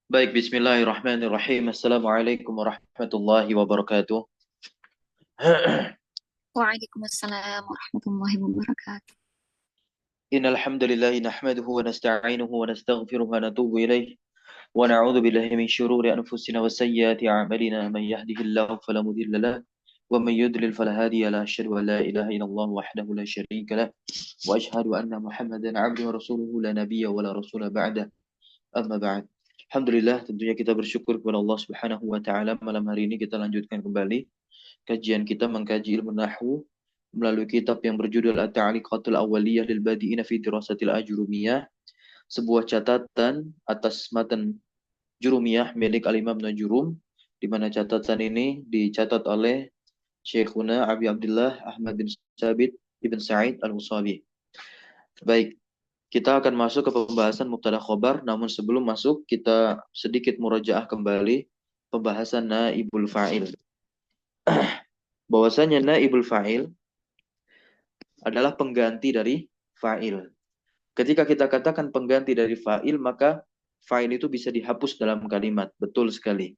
Baik, bismillahirrahmanirrahim. Assalamualaikum warahmatullahi wabarakatuh. Waalaikumsalam warahmatullahi wabarakatuh. Innal hamdalillah nahmaduhu wa nasta'inuhu wa nastaghfiruhu wa natubu ilaih wa na'udzu billahi min shururi anfusina wa sayyiati a'malina man yahdihillahu fala mudilla lahu wa man yudlil fala hadiya lahu asyhadu an la ilaha illallah wahdahu la syarika lahu wa asyhadu anna Muhammadan 'abduhu wa rasuluhu la nabiyya wa la rasula ba'da. Amma ba'd. Alhamdulillah, tentunya kita bersyukur kepada Allah Subhanahu wa taala. Malam hari ini kita lanjutkan kembali kajian kita mengkaji ilmu nahwu melalui kitab yang berjudul At-Ta'liqatul Awwaliyah lil Badi'ina fi Dirasatil Ajrumiyah, sebuah catatan atas matan Jurumiyah milik Al-Imam Najurum, di mana catatan ini dicatat oleh Syekhuna Abi Abdullah Ahmad bin Sabit Ibn Sa'id Al-Usabi. Baik, kita akan masuk ke pembahasan mubtada khobar, namun sebelum masuk kita sedikit murajaah kembali pembahasan naibul fa'il. Bahwasanya naibul fa'il adalah pengganti dari fa'il. Ketika kita katakan pengganti dari fa'il, maka fa'il itu bisa dihapus dalam kalimat. Betul sekali.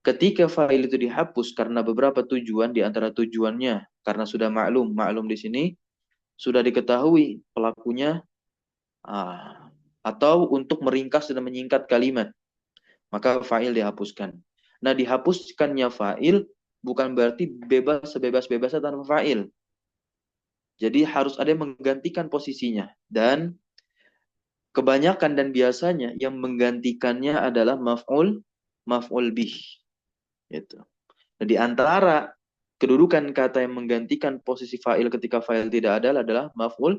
Ketika fa'il itu dihapus karena beberapa tujuan, di antara tujuannya karena sudah maklum. Maklum di sini sudah diketahui pelakunya, atau untuk meringkas dan menyingkat kalimat, maka fa'il dihapuskan. Nah, dihapuskannya fa'il bukan berarti bebas sebebas-bebasnya tanpa fa'il. Jadi harus ada yang menggantikan posisinya. Dan kebanyakan dan biasanya yang menggantikannya adalah maf'ul bih. Gitu. Nah, di antara kedudukan kata yang menggantikan posisi fa'il ketika fa'il tidak ada adalah maf'ul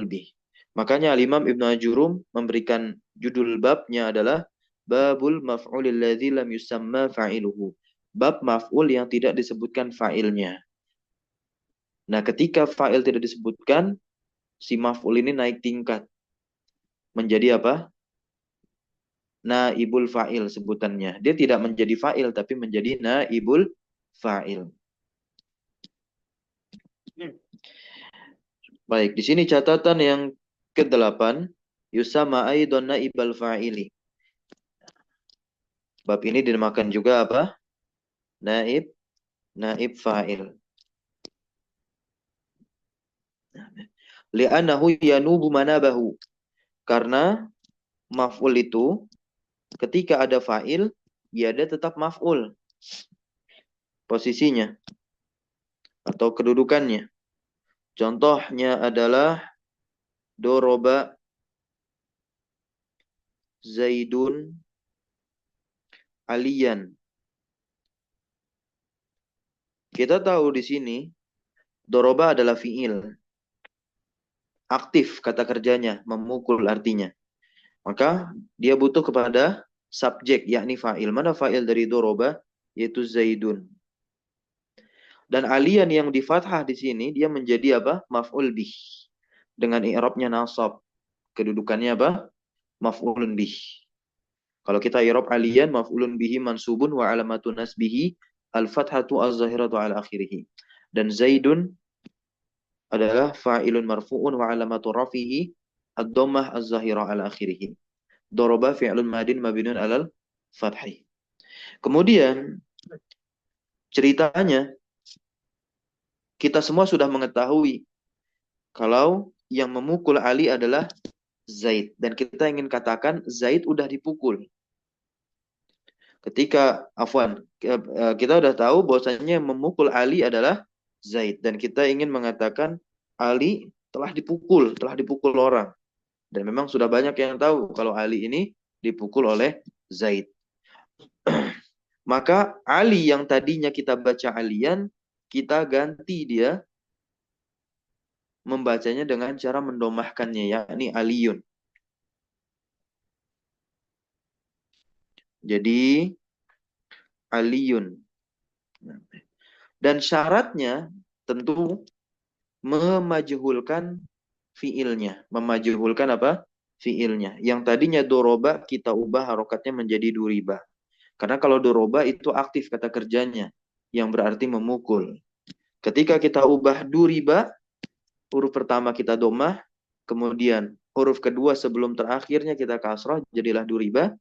bih. Makanya Imam Ibnu Ajurum memberikan judul babnya adalah Babul maf'ulil ladzi lam yusamma fa'iluhu. Bab maf'ul yang tidak disebutkan fa'ilnya. Nah, ketika fa'il tidak disebutkan, si maf'ul ini naik tingkat menjadi apa? Naibul fa'il sebutannya. Dia tidak menjadi fa'il tapi menjadi naibul fa'il. Baik, di sini catatan yang ke-8, yusama aidon naibal fa'ili. Bab ini dinamakan juga apa? Naib fa'il. Li'annahu yanubu manabahu. Karena maf'ul itu ketika ada fa'il, dia ada tetap maf'ul posisinya atau kedudukannya. Contohnya adalah doroba Zaidun aliyan. Kita tahu di sini doroba adalah fi'il. Aktif kata kerjanya, memukul artinya. Maka dia butuh kepada subjek, yakni fa'il. Mana fa'il dari doroba? Yaitu Zaidun. Dan aliyan yang di fathah di sini, dia menjadi apa? Maf'ul bih. Dengan i'rabnya nasab. Kedudukannya apa? Maf'ulun bih. Kalau kita i'rab aliyan, maf'ulun bihi mansubun wa alamatu nasbihi al-fathatu az-zahiratu ala akhirih. Dan Zaidun adalah fa'ilun marfu'un wa alamatu rafihi ad-dhammah az-zahira ala akhirih. Doroba fi'lun madin mabinun alal fathi. Kemudian ceritanya kita semua sudah mengetahui kalau yang memukul Ali adalah Zaid, dan kita ingin katakan Zaid udah dipukul. Ketika kita udah tahu bahwasanya yang memukul Ali adalah Zaid, dan kita ingin mengatakan Ali telah dipukul orang. Dan memang sudah banyak yang tahu kalau Ali ini dipukul oleh Zaid. Maka Ali yang tadinya kita baca aliyan, kita ganti dia membacanya dengan cara mendomahkannya, yakni aliyun. Jadi aliyun. Dan syaratnya tentu memajhulkan fiilnya. Memajhulkan apa? Fiilnya. Yang tadinya doroba kita ubah harokatnya menjadi duriba. Karena kalau doroba itu aktif kata kerjanya, yang berarti memukul. Ketika kita ubah duriba, huruf pertama kita domah, kemudian huruf kedua sebelum terakhirnya kita kasrah, jadilah duriba.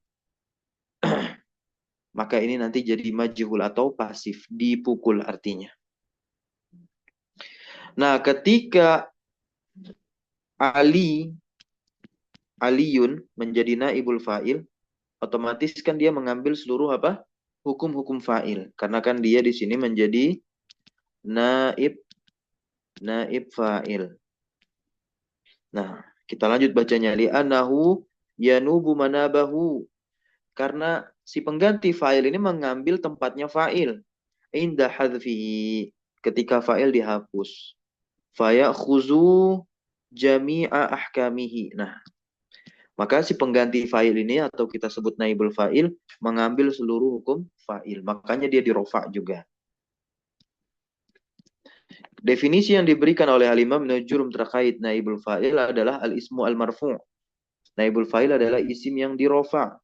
maka ini nanti jadi majhul atau pasif, dipukul artinya. Nah, ketika Aliyun menjadi naibul fa'il, otomatis kan dia mengambil seluruh apa? Hukum-hukum fa'il. Karena kan dia di sini menjadi naib fa'il. Nah, kita lanjut bacanya. Li'annahu yanubu manabahu. Karena si pengganti fa'il ini mengambil tempatnya fa'il. Inda hadfihi. Ketika fa'il dihapus. Fayakhuzu jami'a ahkamihi. Nah, maka si pengganti fa'il ini atau kita sebut naibul fa'il mengambil seluruh hukum fa'il. Makanya dia dirofa juga. Definisi yang diberikan oleh Al-Imam Nujum terkait naibul fa'il adalah al-ismu al-marfu'. Naibul fa'il adalah isim yang dirofa.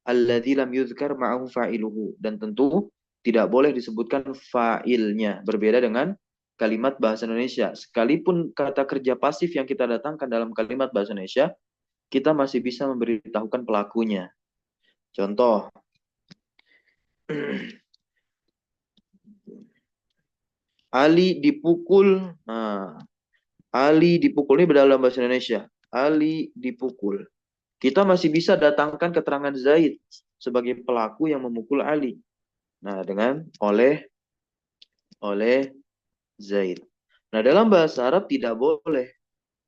Alladzi lam yuzkar ma'ahu fa'iluhu. Dan tentu tidak boleh disebutkan fa'ilnya. Berbeda dengan kalimat bahasa Indonesia. Sekalipun kata kerja pasif yang kita datangkan dalam kalimat bahasa Indonesia, kita masih bisa memberitahukan pelakunya. Contoh, Ali dipukul. Nah, Ali dipukul ini dalam bahasa Indonesia. Ali dipukul. Kita masih bisa datangkan keterangan Zaid sebagai pelaku yang memukul Ali. Nah, dengan oleh Zaid. Nah, dalam bahasa Arab tidak boleh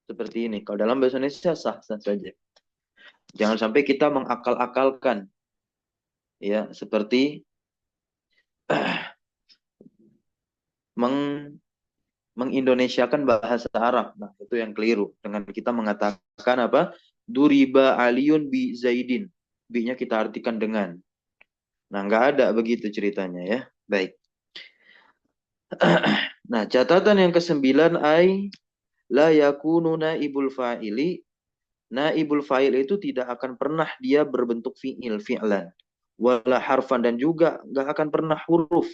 seperti ini. Kalau dalam bahasa Indonesia sah-sah saja. Jangan sampai kita mengakal-akalkan. Ya, seperti mengindonesiakan bahasa Arab. Nah, itu yang keliru. Dengan kita mengatakan apa? Duriba aliyun bi Zaidin. Bi-nya kita artikan dengan. Nah, nggak ada begitu ceritanya ya. Baik. Nah, catatan yang kesembilan la yakunu naibul fa'ili. Naibul fa'il itu tidak akan pernah dia berbentuk fi'lan. Wala harfan dan juga nggak akan pernah huruf.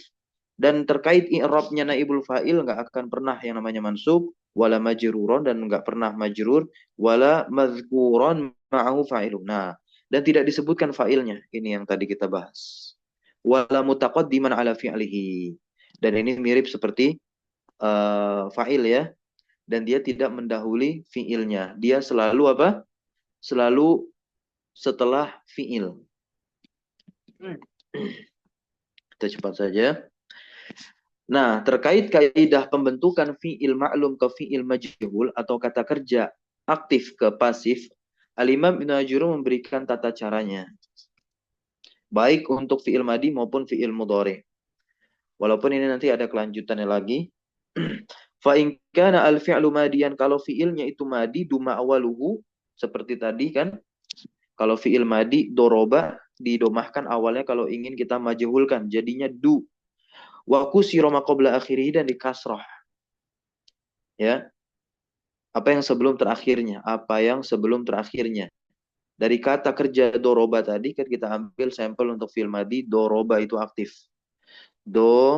Dan terkait i'rabnya naibul fa'il nggak akan pernah yang namanya mansub, wala majruron dan nggak pernah majrur, wala mazkuron ma'ahu fa'ilun. Nah, dan tidak disebutkan fa'ilnya. Ini yang tadi kita bahas. Wala mutaqaddiman ala fi'lihi. Dan ini mirip seperti fa'il ya. Dan dia tidak mendahului fi'ilnya. Dia selalu apa? Selalu setelah fi'il. Kita cepat saja. Nah, terkait kaidah pembentukan fi'il ma'lum ke fi'il majhul atau kata kerja aktif ke pasif, Al-Imam Ibnu Ajurrum memberikan tata caranya. Baik untuk fi'il madi maupun fi'il mudhari. Walaupun ini nanti ada kelanjutannya lagi. Fa in kana al-fi'lu madiyan, kalau fi'ilnya itu madi duma awaluhu seperti tadi kan. Kalau fi'il madi doroba didomahkan awalnya kalau ingin kita majhulkan jadinya du. Wa kusira ma qabla akhirih dan dikasrah. Ya. Apa yang sebelum terakhirnya? Apa yang sebelum terakhirnya? Dari kata kerja doroba tadi kan kita ambil sampel untuk fi'il madi, doroba itu aktif. Doroba.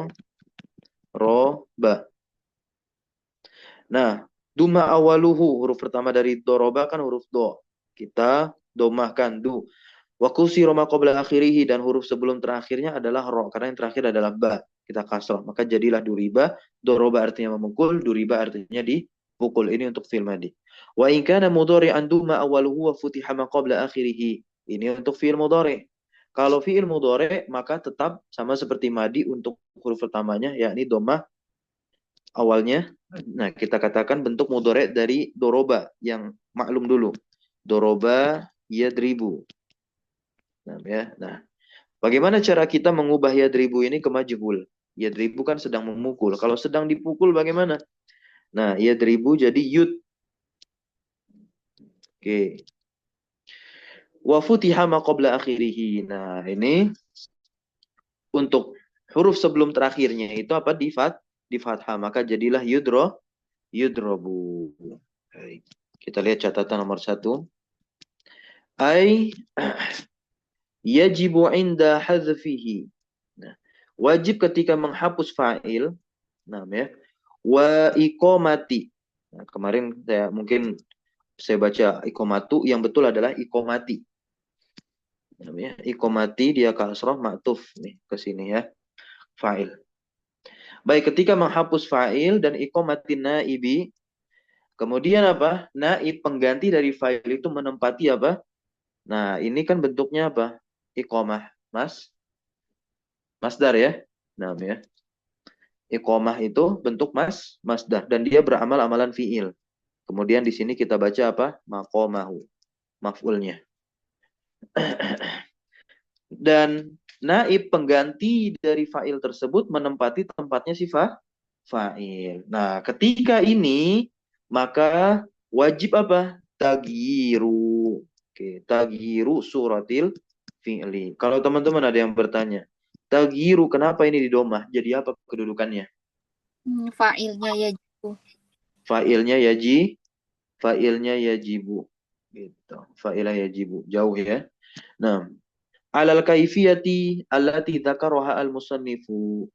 Nah, duma awaluhu, huruf pertama dari doroba kan huruf do. Kita domahkan du. Wa kusira ma qabla akhirih dan huruf sebelum terakhirnya adalah ro karena yang terakhir adalah ba. Kita kasrah. Maka jadilah duriba. Doroba artinya memukul, duriba artinya dipukul. Ini untuk fi'il madi. Wa in kana mudhari'an duma awaluhu wa futiha ma qabla akhirih. Ini untuk fi'il mudhari'. Kalau fi'il mudhari' maka tetap sama seperti madi untuk huruf pertamanya yakni domah awalnya. Nah, kita katakan bentuk mudhari' dari doroba yang maklum dulu. Doroba yadribu. Nah, ya. Nah, bagaimana cara kita mengubah yadribu ini ke majhul? Yadribu kan sedang memukul. Kalau sedang dipukul bagaimana? Nah, yadribu jadi yud. Oke. Wa futiha ma qabla akhirih. Nah, ini untuk huruf sebelum terakhirnya itu apa? Di fathah. Maka jadilah yudrobu. Baik. Kita lihat catatan nomor 1. Yajibu inda hadfihi. Nah, wajib ketika menghapus fa'il. Nah, ya. Wa iqamati. Nah, kemarin mungkin saya baca iqamatu, yang betul adalah iqamati. Namanya iqomati dia kasroh ma'tuf nih ke sini ya. Fa'il. Baik, ketika menghapus fa'il dan iqomati naibi, kemudian apa? Naib pengganti dari fa'il itu menempati apa? Nah, ini kan bentuknya apa? Iqomah. Masdar ya. Nah, ya. Iqomah itu bentuk masdar dan dia beramal amalan fi'il. Kemudian di sini kita baca apa? Maqomahu, maf'ulnya. Dan naib pengganti dari fa'il tersebut menempati tempatnya si fa'il. Nah, ketika ini maka wajib apa? Tagiru. Oke, tagiru suratil fi'li. Kalau teman-teman ada yang bertanya, tagiru kenapa ini di domah? Jadi apa kedudukannya? Fa'ilnya ya. Fa'ilnya fa'ilnya yajibu. Gitu. Fa'ilnya yajibu. Jauh ya. Nah, alal kaifiyati allati dzakaraha al-musannifu.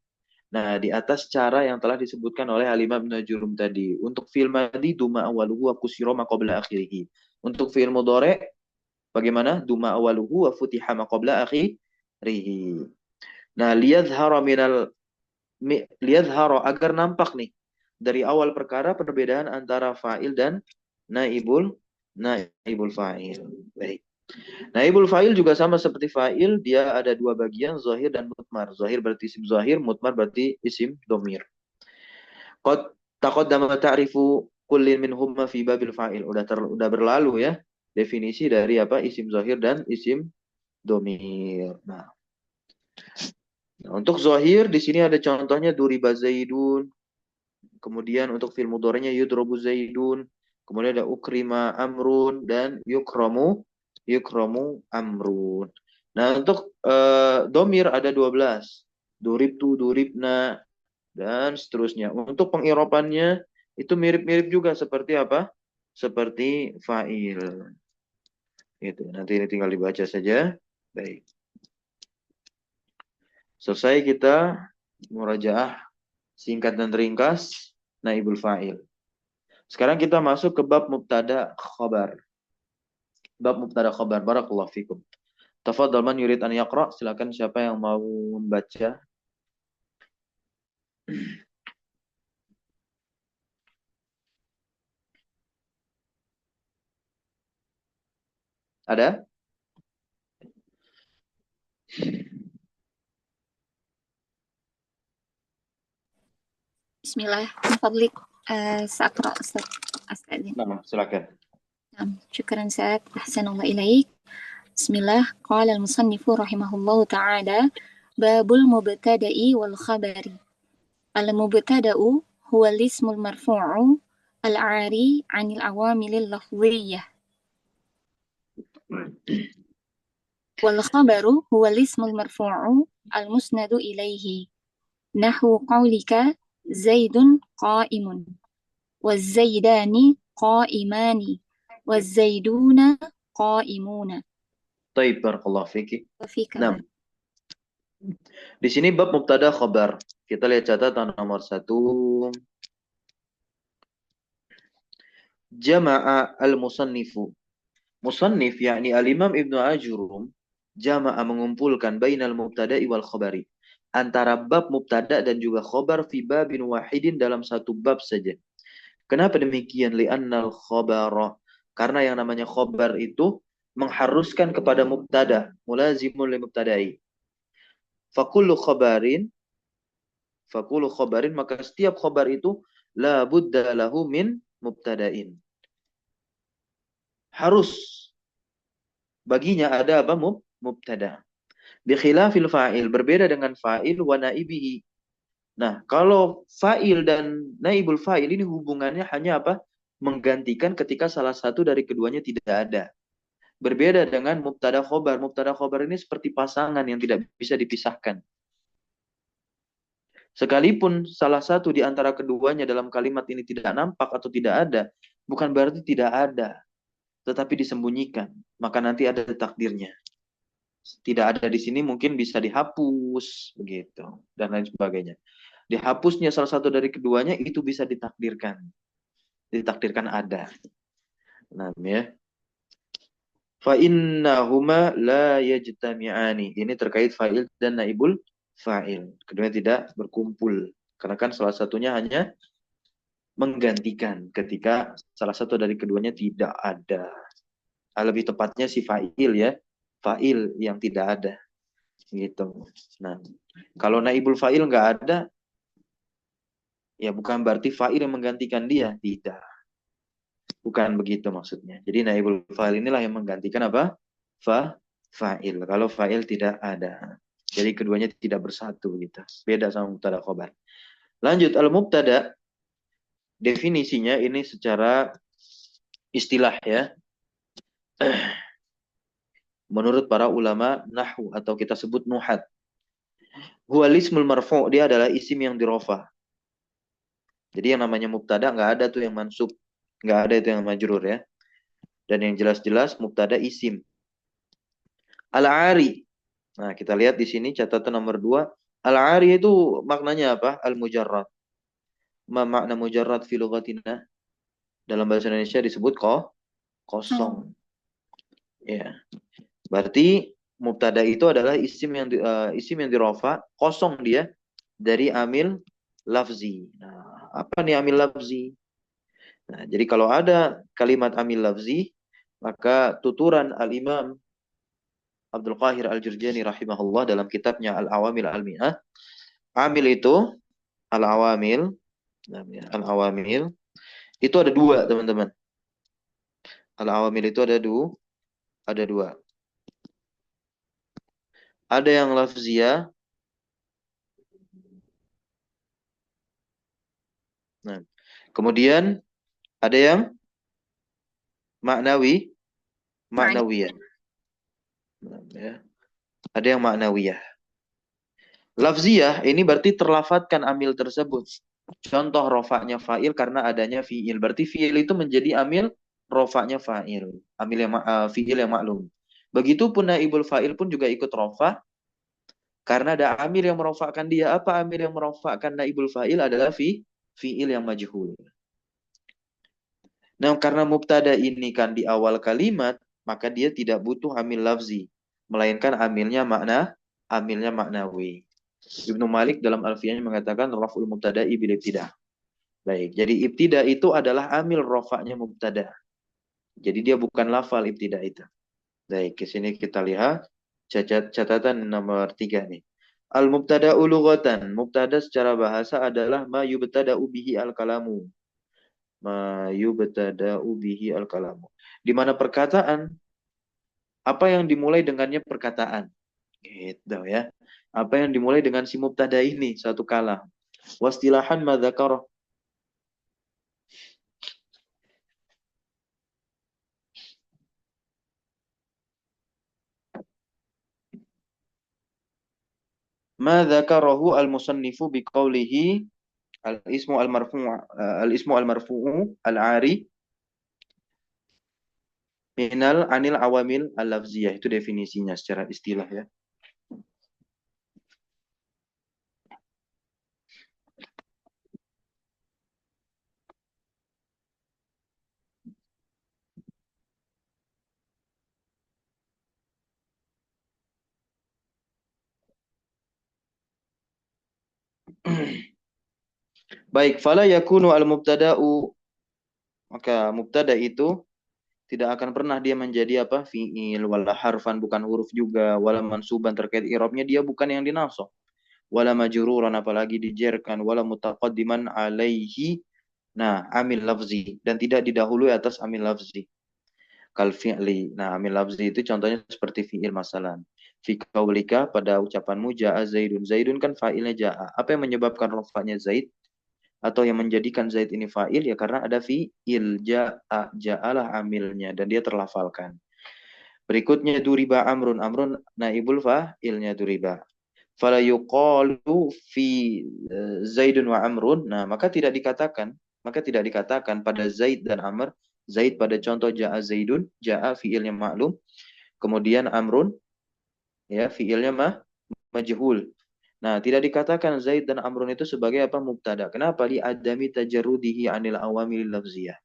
Nah, di atas cara yang telah disebutkan oleh Al-Imam Ibnu Jurum tadi. Untuk fi'il madhi duma awaluhu wa kusira ma qabla akhirih. Untuk fi'il mudhari bagaimana? Duma awaluhu wa futiha ma qabla akhirih. Nah, liyadhhara agar nampak nih dari awal perkara perbedaan antara fa'il dan naibul naibul fa'il. Baik. Naibul fa'il juga sama seperti fa'il, dia ada dua bagian, zahir dan mutmar. Zahir berarti isim zahir, mutmar berarti isim domir. Qad taqaddama ta'rifu kullin minhumma fi babil fa'il. Udah berlalu ya definisi dari apa isim zahir dan isim domir. Nah, untuk zahir di sini ada contohnya duriba zaidun. Kemudian untuk fi'il mudhari'nya yudrobu zaidun. Kemudian ada ukrima amrun dan yukramu amrun. Nah, untuk domir ada 12. Duribtu, duribna, dan seterusnya. Untuk pengiropannya itu mirip-mirip juga seperti apa? Seperti fa'il. Gitu. Nanti ini tinggal dibaca saja. Baik. Selesai kita murajaah singkat dan ringkas naibul fa'il. Sekarang kita masuk ke bab mubtada khabar. Bab mubtada khabar. Barakallahu fikum. Tafadhal man yurid an yaqra. Silakan siapa yang mau membaca. Ada? Bismillah. Min fadlik. Sa'aqra Ustaz. Astadzin. Nah, silakan. شكرا سعد أحسن الله إليك بسم الله قال المصنف رحمه الله تعالى باب المبتدأ والخبر المبتدأ هو الاسم المرفوع العاري عن العوامل اللفظية والخبر هو الاسم المرفوع المسند إليه نحو قولك زيد قائم والزيدان قائمان والزيدون قائمون. Taib, barakallahu fiki. وفيك Nah, di sini bab mubtada khabar. Kita lihat catatan nomor 1. Jama'a al-musannifu. Musannif yakni al-Imam Ibnu Ajurum jama'a mengumpulkan bainal mubtada'i wal khabari. Antara bab mubtada dan juga khabar fi babin wahidin dalam satu bab saja. Kenapa demikian? Li'annal khabara. Karena yang namanya khabar itu mengharuskan kepada mubtada, mulazimun li mubtada'i. Fakullu khabarin maka setiap khabar itu la budda lahu min mubtada'in. Harus baginya ada apa? Mubtada. Bikhilafil fa'il, berbeda dengan fa'il wa naibihi. Nah, kalau fa'il dan naibul fa'il ini hubungannya hanya apa? Menggantikan ketika salah satu dari keduanya tidak ada. Berbeda dengan mubtada khobar. Mubtada khobar ini seperti pasangan yang tidak bisa dipisahkan. Sekalipun salah satu di antara keduanya dalam kalimat ini tidak nampak atau tidak ada, bukan berarti tidak ada, tetapi disembunyikan. Maka nanti ada takdirnya. Tidak ada di sini mungkin bisa dihapus, begitu, dan lain sebagainya. Dihapusnya salah satu dari keduanya itu bisa ditakdirkan. Ditakdirkan ada. Nah, ya. Fa innahuma la yajtami'ani. Ini terkait fa'il dan naibul fa'il. Keduanya tidak berkumpul. Karena kan salah satunya hanya menggantikan ketika salah satu dari keduanya tidak ada. Lebih tepatnya si fa'il ya. Fa'il yang tidak ada. Gitu. Nah, kalau naibul fa'il nggak ada, ya bukan berarti fa'il yang menggantikan dia. Tidak. Bukan begitu maksudnya. Jadi naibul fa'il inilah yang menggantikan apa? Fa'il. Kalau fa'il tidak ada. Jadi keduanya tidak bersatu gitu. Beda sama mubtada khobar. Lanjut al-mubtada, definisinya ini secara istilah ya. Menurut para ulama nahwu atau kita sebut nuhat. Huwa lismul marfu', dia adalah isim yang dirofa. Jadi yang namanya mubtada nggak ada tuh yang mansub, nggak ada itu yang majrur ya. Dan yang jelas-jelas mubtada isim. Al-ari. Nah, kita lihat di sini catatan nomor 2. Al-ari itu maknanya apa? Al-mujarrad. Ma makna mujarrad fi lughatina? Dalam bahasa Indonesia disebut kosong. Ya. Berarti mubtada itu adalah isim yang dirofa, kosong dia dari amil lafzi. Nah, apa nih amil lafzi? Nah, jadi kalau ada kalimat amil lafzi, maka tuturan Al-Imam Abdul Qahir Al-Jurjani rahimahullah dalam kitabnya Al-Awamil Al-Mi'ah, amil itu al-awamil, al-awamil itu ada dua, teman-teman. Al-awamil itu ada dua. Ada yang lafziyah. Nah, kemudian ada yang Makna. maknawiyah. Nah, ya. Ada yang maknawiyah. Lafziyah ini berarti terlafatkan amil tersebut. Contoh rofaknya fa'il karena adanya fi'il. Berarti fi'il itu menjadi amil rofaknya fa'il. Amil yang fi'il yang maklum. Begitupun naibul fa'il pun juga ikut rofa karena ada amil yang merofakkan dia. Apa amil yang merofakkan naibul fa'il adalah fi'il yang majhul. Nah, karena mubtada ini kan di awal kalimat, maka dia tidak butuh amil lafzi, melainkan amilnya maknawi. Ibnu Malik dalam Alfiyahnya mengatakan raf'ul mubtada'i bil ibtida'. Baik, jadi ibtida itu adalah amil rafa'nya mubtada. Jadi dia bukan lafal ibtida itu. Baik, ke sini kita lihat catatan nomor 3 nih. Al-mubtada'u lughatan. Mubtada secara bahasa adalah ma yubtada'u bihi al-kalamu. Ma yubtada'u bihi al-kalamu. Di mana perkataan, apa yang dimulai dengannya perkataan. Gitu ya. Apa yang dimulai dengan si mubtada ini, satu kalam. Wastilahan madzakarah. Ma dzakarahu al-musannifu biqaulihi al-ismu al-marfu'u al-ari minal anil awamil al-lafziyah. Itu definisinya secara istilah ya. Baik, fala yakunu al-mubtada'u, maka mubtada itu tidak akan pernah dia menjadi apa? Fi'il, wala harfan, bukan huruf juga, wala mansuban, terkait i'rabnya dia bukan yang dinasab, wala majruran, apalagi dijerkan, wala mutaqaddiman alaihi, nah amil lafzi, dan tidak didahului atas amil lafzi. Kal fi'li. Nah, amil lafzi itu contohnya seperti fi'il masalan. Fi qaulika, pada ucapanmu ja'a Zaidun. Zaidun kan fa'ilnya ja'a. Apa yang menyebabkan rafa'nya Zaid atau yang menjadikan Zaid ini fa'il ya karena ada fi'il ja'a, ja'alah amilnya dan dia terlafalkan. Berikutnya duriba amrun. Amrun naibul fa'ilnya duriba. Fala yuqalu fi Zaidun wa amrun. Nah, maka tidak dikatakan pada Zaid dan Amr. Zaid pada contoh ja'a Zaidun, ja'a fi'ilnya maklum, kemudian Amrun ya fi'ilnya majhul. Nah, tidak dikatakan Zaid dan Amrun itu sebagai apa? Mubtada. Kenapa? Li adami tajarrudihi anil awamil lafziyah.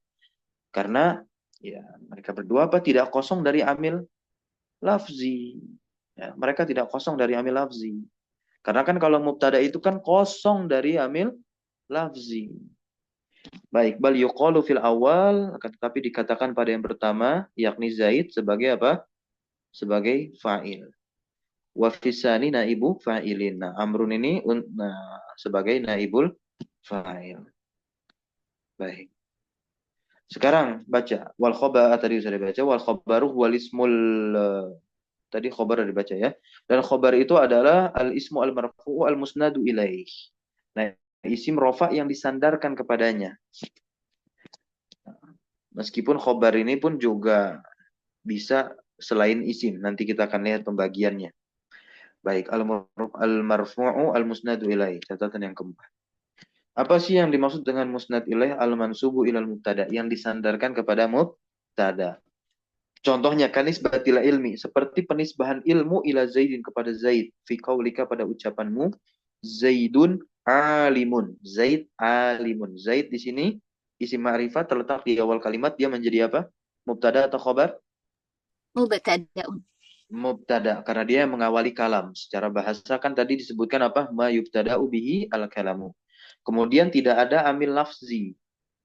Karena ya mereka berdua apa? Tidak kosong dari amil lafzi. Ya, mereka tidak kosong dari amil lafzi. Karena kan kalau mubtada itu kan kosong dari amil lafzi. Baik, bal yuqalu fil awal, akan tetapi dikatakan pada yang pertama, yakni Zaid sebagai apa? Sebagai fa'il. Wa fisani naibu fa'ilin. Nah, amrun ini sebagai naibul fa'il. Baik. Sekarang baca wal khobar tadi sudah dibaca wal khobaru wal ismul tadi khobar sudah dibaca ya. Dan khobar itu adalah al ismu al marfu'u al musnadu ilaih. Nah, isim rofa yang disandarkan kepadanya. Meskipun khobar ini pun juga bisa selain isim. Nanti kita akan lihat pembagiannya. Baik, al-marfu'u al-musnadu ilaih. Catatan yang keempat. Apa sih yang dimaksud dengan musnad ilaih al-mansubu ilal mubtada? Yang disandarkan kepada mubtada. Contohnya kanisbatil ilmi. Seperti penisbahan ilmu ila Zaidin kepada Zaid. Fi qaulika pada ucapanmu. Zaidun alimun. Zaid alimun. Zaid di sini isim ma'rifat terletak di awal kalimat. Dia menjadi apa? Mubtada atau khobar? Mubtada'un. Mubtada, karena dia mengawali kalam. Secara bahasa kan tadi disebutkan apa? Ma yubtada'u bihi al-kalamu. Kemudian tidak ada amil lafzi.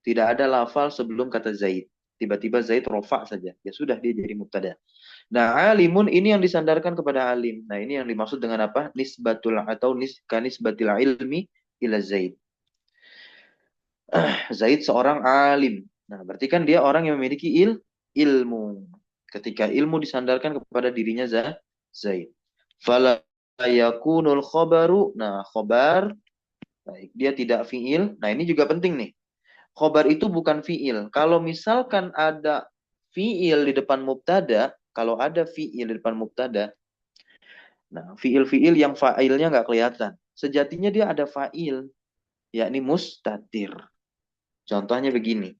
Tidak ada lafal sebelum kata Zaid. Tiba-tiba Zaid rofa saja. Ya sudah, dia jadi mubtada. Nah, alimun ini yang disandarkan kepada alim. Nah, ini yang dimaksud dengan apa? Nisbatul atau kanisbatil ilmi ila Zaid. Zaid seorang alim. Nah, berarti kan dia orang yang memiliki ilmu. Ketika ilmu disandarkan kepada dirinya Zaid. Fala yakunul khobaru. Nah, khobar. Baik, dia tidak fiil. Nah, ini juga penting nih. Khobar itu bukan fiil. Kalau misalkan ada fiil di depan mubtada, kalau ada fiil di depan mubtada, nah, fiil-fiil yang fa'ilnya nggak kelihatan. Sejatinya dia ada fa'il, yakni mustatir. Contohnya begini.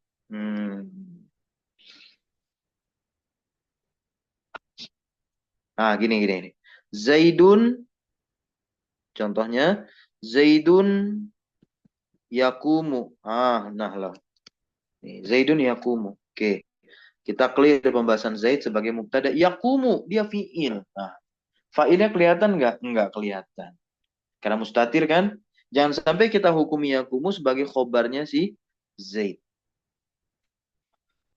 Nah, gini. Zaidun, contohnya, Zaidun yakumu. Nah lah. Nih, Zaidun yakumu. Oke. Kita clear pembahasan Zaid sebagai mubtada. Yakumu, dia fi'il. Nah, fa'ilnya kelihatan nggak? Nggak kelihatan. Karena mustatir kan? Jangan sampai kita hukumi yakumu sebagai khobarnya si Zaid.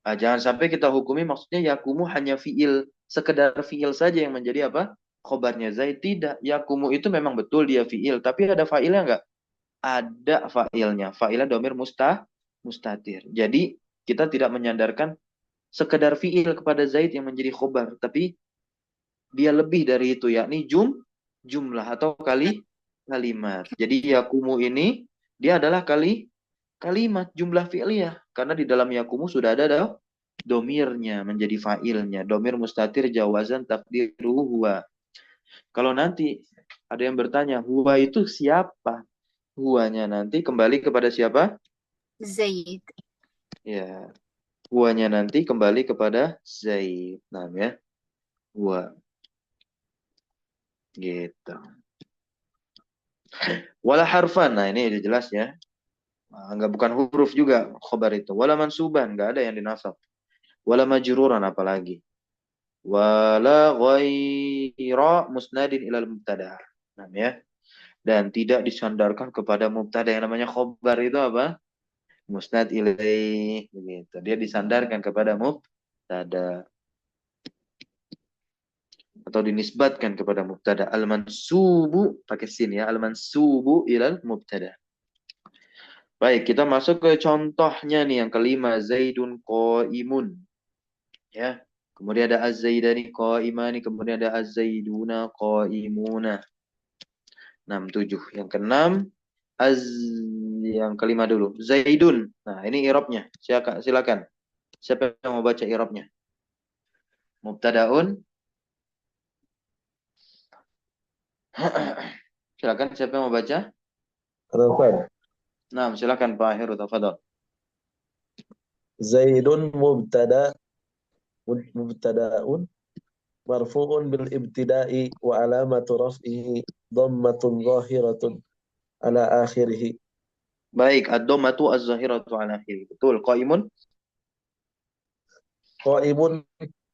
Nah, jangan sampai kita hukumi maksudnya yakumu hanya fiil, sekedar fiil saja yang menjadi apa? Khobarnya Zaid. Tidak. Yakumu itu memang betul dia fiil, tapi ada fa'ilnya nggak? Ada fa'ilnya. Fa'ilnya domir mustatir. Jadi kita tidak menyandarkan sekedar fiil kepada Zaid yang menjadi khobar, tapi dia lebih dari itu, yakni jumlah atau kalimat. Jadi yakumu ini dia adalah kalimat jumlah fi'liyah. Karena di dalam yakumu sudah ada domirnya menjadi fa'ilnya. Domir mustatir jawazan takdiru huwa. Kalau nanti ada yang bertanya, huwa itu siapa? Huwanya nanti kembali kepada siapa? Zaid. Ya, huwanya nanti kembali kepada Zaid. Nah, ya. Huwa. Gitu. Wala harfan. Nah, ini udah jelas ya. Nah, enggak bukan huruf juga khobar itu. Wala mansuban, enggak ada yang dinasab. Wala majruran apalagi. Wala ghaira musnadin ilal mubtada. Nah, ya. Dan tidak disandarkan kepada mubtada. Yang namanya khobar itu apa? Musnad ilaih begitu. Dia disandarkan kepada mubtada atau dinisbatkan kepada mubtada. Al-mansubu pakai sin ya. Al-mansubu ilal mubtada. Baik, kita masuk ke contohnya nih yang kelima, Zaidun qaimun. Ya. Kemudian ada Az-Zaidani qaimani, kemudian ada Az-Zaiduna qaimuna. 6 7. Yang keenam Az yang kelima dulu, Zaidun. Nah, ini i'rabnya. Silakan. Siapa yang mau baca i'rabnya? Mubtadaun. Silakan siapa yang mau baca? Rafan. Nah, silakan Pak Heru, tafadhol. Zaidun mubtada'un marfu'un bil ibtida'i wa alamatu raf'ihi dhammatun zahiratun ala akhirih. Baik, ad-dhammatu az-zahiratu ala akhirih. Betul. Qaimun. Qa'imun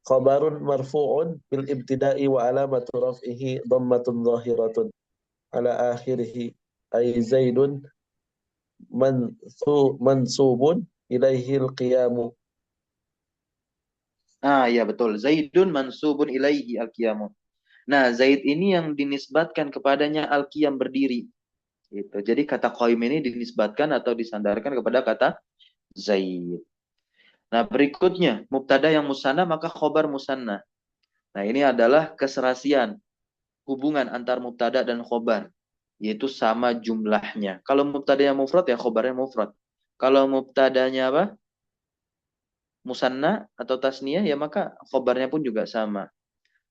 Khabarun marfu'un bil ibtida'i wa alamatu raf'ihi dhammatun zahiratun ala akhirih ay Zaidun mansubun ilaihi al-qiyamu. Ya betul. Zaidun mansubun ilaihi al-qiyamu. Nah, Zaid ini yang dinisbatkan kepadanya al-qiyam berdiri. Gitu. Jadi kata qaim ini dinisbatkan atau disandarkan kepada kata Zaid. Nah, berikutnya mubtada yang musanna maka khobar musanna. Nah, ini adalah keserasian hubungan antar mubtada dan khobar, yaitu sama jumlahnya. Kalau mubtadanya mufrad ya khobarnya mufrad. Kalau mubtadanya apa? Musanna atau tasniyah ya maka khobarnya pun juga sama.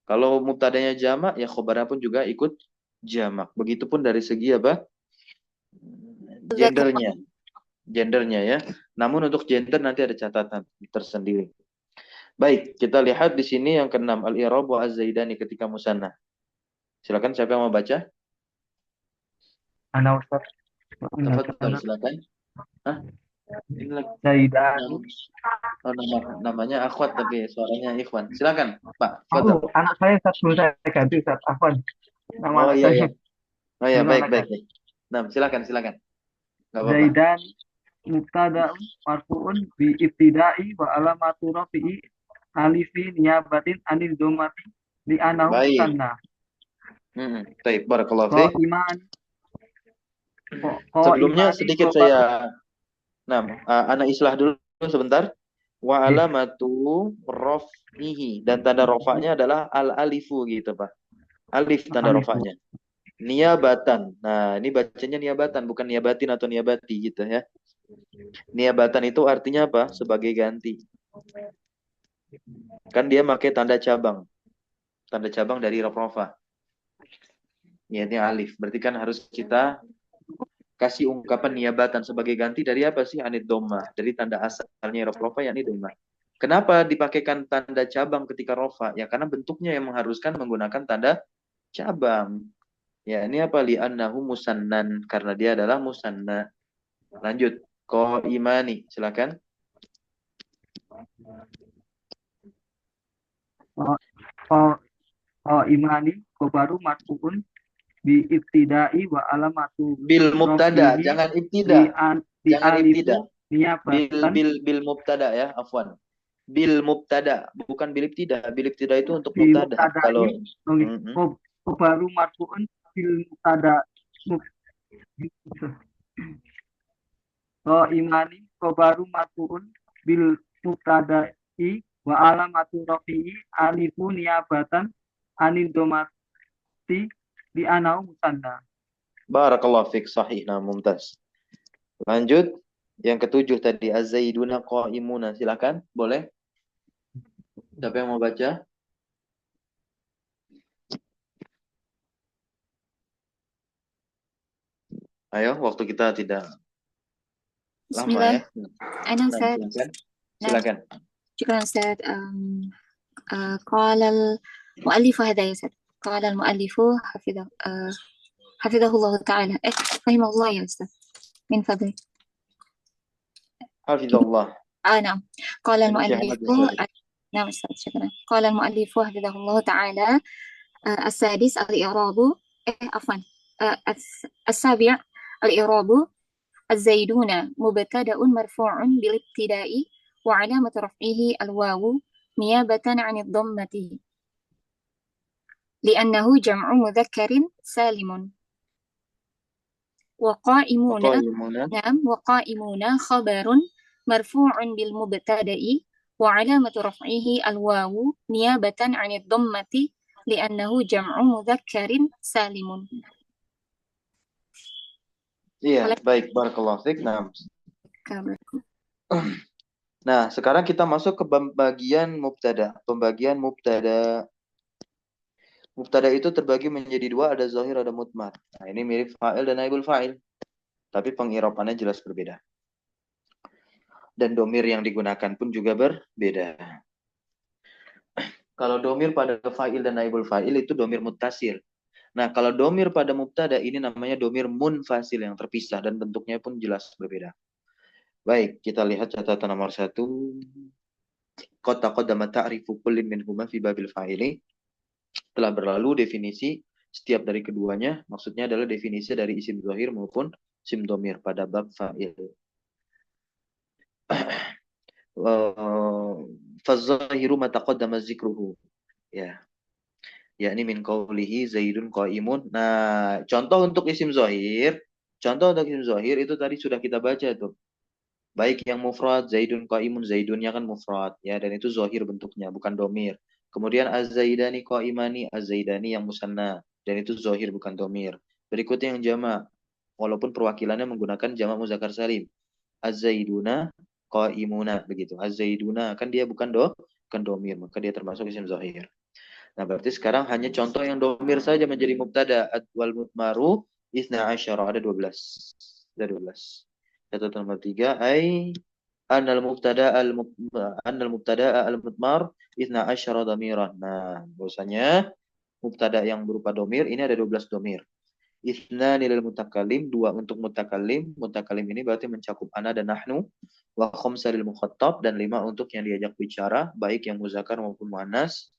Kalau mubtadanya jamak ya khobarnya pun juga ikut jamak. Begitupun dari segi apa? Zakar. Gendernya ya. Namun untuk gender nanti ada catatan tersendiri. Baik, kita lihat di sini yang keenam al-i'rab wa az-zaidani ketika musanna. Silakan siapa yang mau baca? Ana Ustaz. Tafadhol silakan. Hah? Ini lagi Zaidan. namanya akhwat tapi suaranya Ikhwan. Silakan, Pak. Oh, Tafadhol. anak saya Ustaz, belum saya ganti Ustaz. Afwan. Nama Oh anak iya saya. iya. Oh iya, Belum baik anak baik. saya. Baik. Nah, silakan. Enggak apa-apa. Zaidan mubtada marfu'un bi ibtida'i wa alamatu rafi'i alifi niyabatin anil domati li anahu Baik. musanna. Baik, barakallahu Ko fiik. iman. Sebelumnya sedikit saya anak islah dulu sebentar. Wa alamatu raf'ihi dan tanda rofaknya adalah al-alifu gitu, Pak. Alif tanda rofaknya. Niabatan. Nah, ini bacanya niabatan bukan niabatin atau niabati gitu ya. Niabatan itu artinya apa? Sebagai ganti. Kan dia pakai tanda cabang. Tanda cabang dari rofa. Ini alif. Berarti kan harus kita kasih ungkapan niabatan sebagai ganti dari apa sih? Anid doma. Dari tanda asalnya rofa yakni doma. Kenapa dipakaikan tanda cabang ketika rofa? Ya karena bentuknya yang mengharuskan menggunakan tanda cabang. Ya ini apa? Li'annahu musannan. Karena dia adalah musanna. Lanjut. Ko imani. Silakan. Ko imani kobaru marfu'un bi ibtida'i wa alamatu Bil mubtada, jangan ibtida. Jangan ibtida. Bil mubtada ya, afwan. Bil mubtada, bukan bil ibtida. Bil ibtida itu untuk mubtada. Kalau kobaru marfu'un bil mubtada. Ko imani kobaru marfu'un bil mubtada'i wa alamatu rafi'i alifu niyabatan anil domati di anau musanna. Barakallahu fiik, sahih. Nah, mumtaz. Lanjut. Yang ketujuh tadi az-zaiduna qa'imuna. Silakan, boleh. Siapa yang mau baca? Ayo, waktu kita tidak lama ya. Ana Ustaz. Silakan. Syukran Ustaz. Qala al-mu'allifu hadha ya Ustaz. Qala al-mu'allifu hafidhahullah ta'ala. Rahimahullah ya Ustaz. Min fadli. Hafidhullah. نعم. قال المؤلف نعم أستاذ شكرا. قال المؤلف حفظه الله تعالى السادس الإعراب عفوا السابع الإعراب الزيدون مبتدأ مرفوع بالابتداء وعلامة رفعه الواو نيابة عن الضمة لأنه جمع مذكر سالم وقائمون نعم وقائمون خبر مرفوع بالمبتدأ وعلامة رفعه الواو نيابة عن الضمة لأنه جمع مذكر سالم. Iya, baik. Barakallahu fiik. Nah, sekarang kita masuk ke pembagian mubtada. Pembagian mubtada. Mubtada itu terbagi menjadi dua, ada zahir, ada mudmar. Nah, ini mirip fa'il dan naibul fa'il. Tapi pengirapannya jelas berbeda. Dan domir yang digunakan pun juga berbeda. Kalau domir pada fa'il dan naibul fa'il itu domir muttasil. Nah, kalau domir pada mubtada ini namanya domir munfasil yang terpisah dan bentuknya pun jelas berbeda. Baik, kita lihat catatan nomor 1. qad taqaddama ta'rifu kullin minhuma fi babil fa'ili. Telah berlalu definisi setiap dari keduanya, maksudnya adalah definisi dari isim zahir maupun isim dhamir pada bab fa'il. Fazahiru ma taqaddama dzikruhu. Ya. Yakni min qawlihi Zaidun qaimun. Nah, contoh untuk isim zahir itu tadi sudah kita baca tuh. Baik yang mufrad Zaidun qaimun, Zaidunnya kan mufrad ya, dan itu zahir bentuknya bukan domir. Kemudian az-zaidani qaimani, az-zaidani yang musanna, dan itu zahir bukan domir. Berikutnya yang jamak, walaupun perwakilannya menggunakan jamak muzakkar salim. Az-zaiduna qaimuna, begitu. Az-zaiduna kan dia bukan domir, maka dia termasuk isim zahir. Nah, berarti sekarang hanya contoh yang domir saja menjadi mubtada. Wal mutmaru isna asyara, ada 12. Ada 12. Catatan nomor 3, annal mubtada al mutmar isna asyara dhamiran. Nah, bahwasanya mubtada yang berupa domir ini ada 12 domir. Isna lil mutakallim, 2 untuk mutakallim. Mutakallim ini berarti mencakup ana dan nahnu. Wa khamsa lil mukhattab, dan 5 untuk yang diajak bicara, baik yang muzakkar maupun muannas.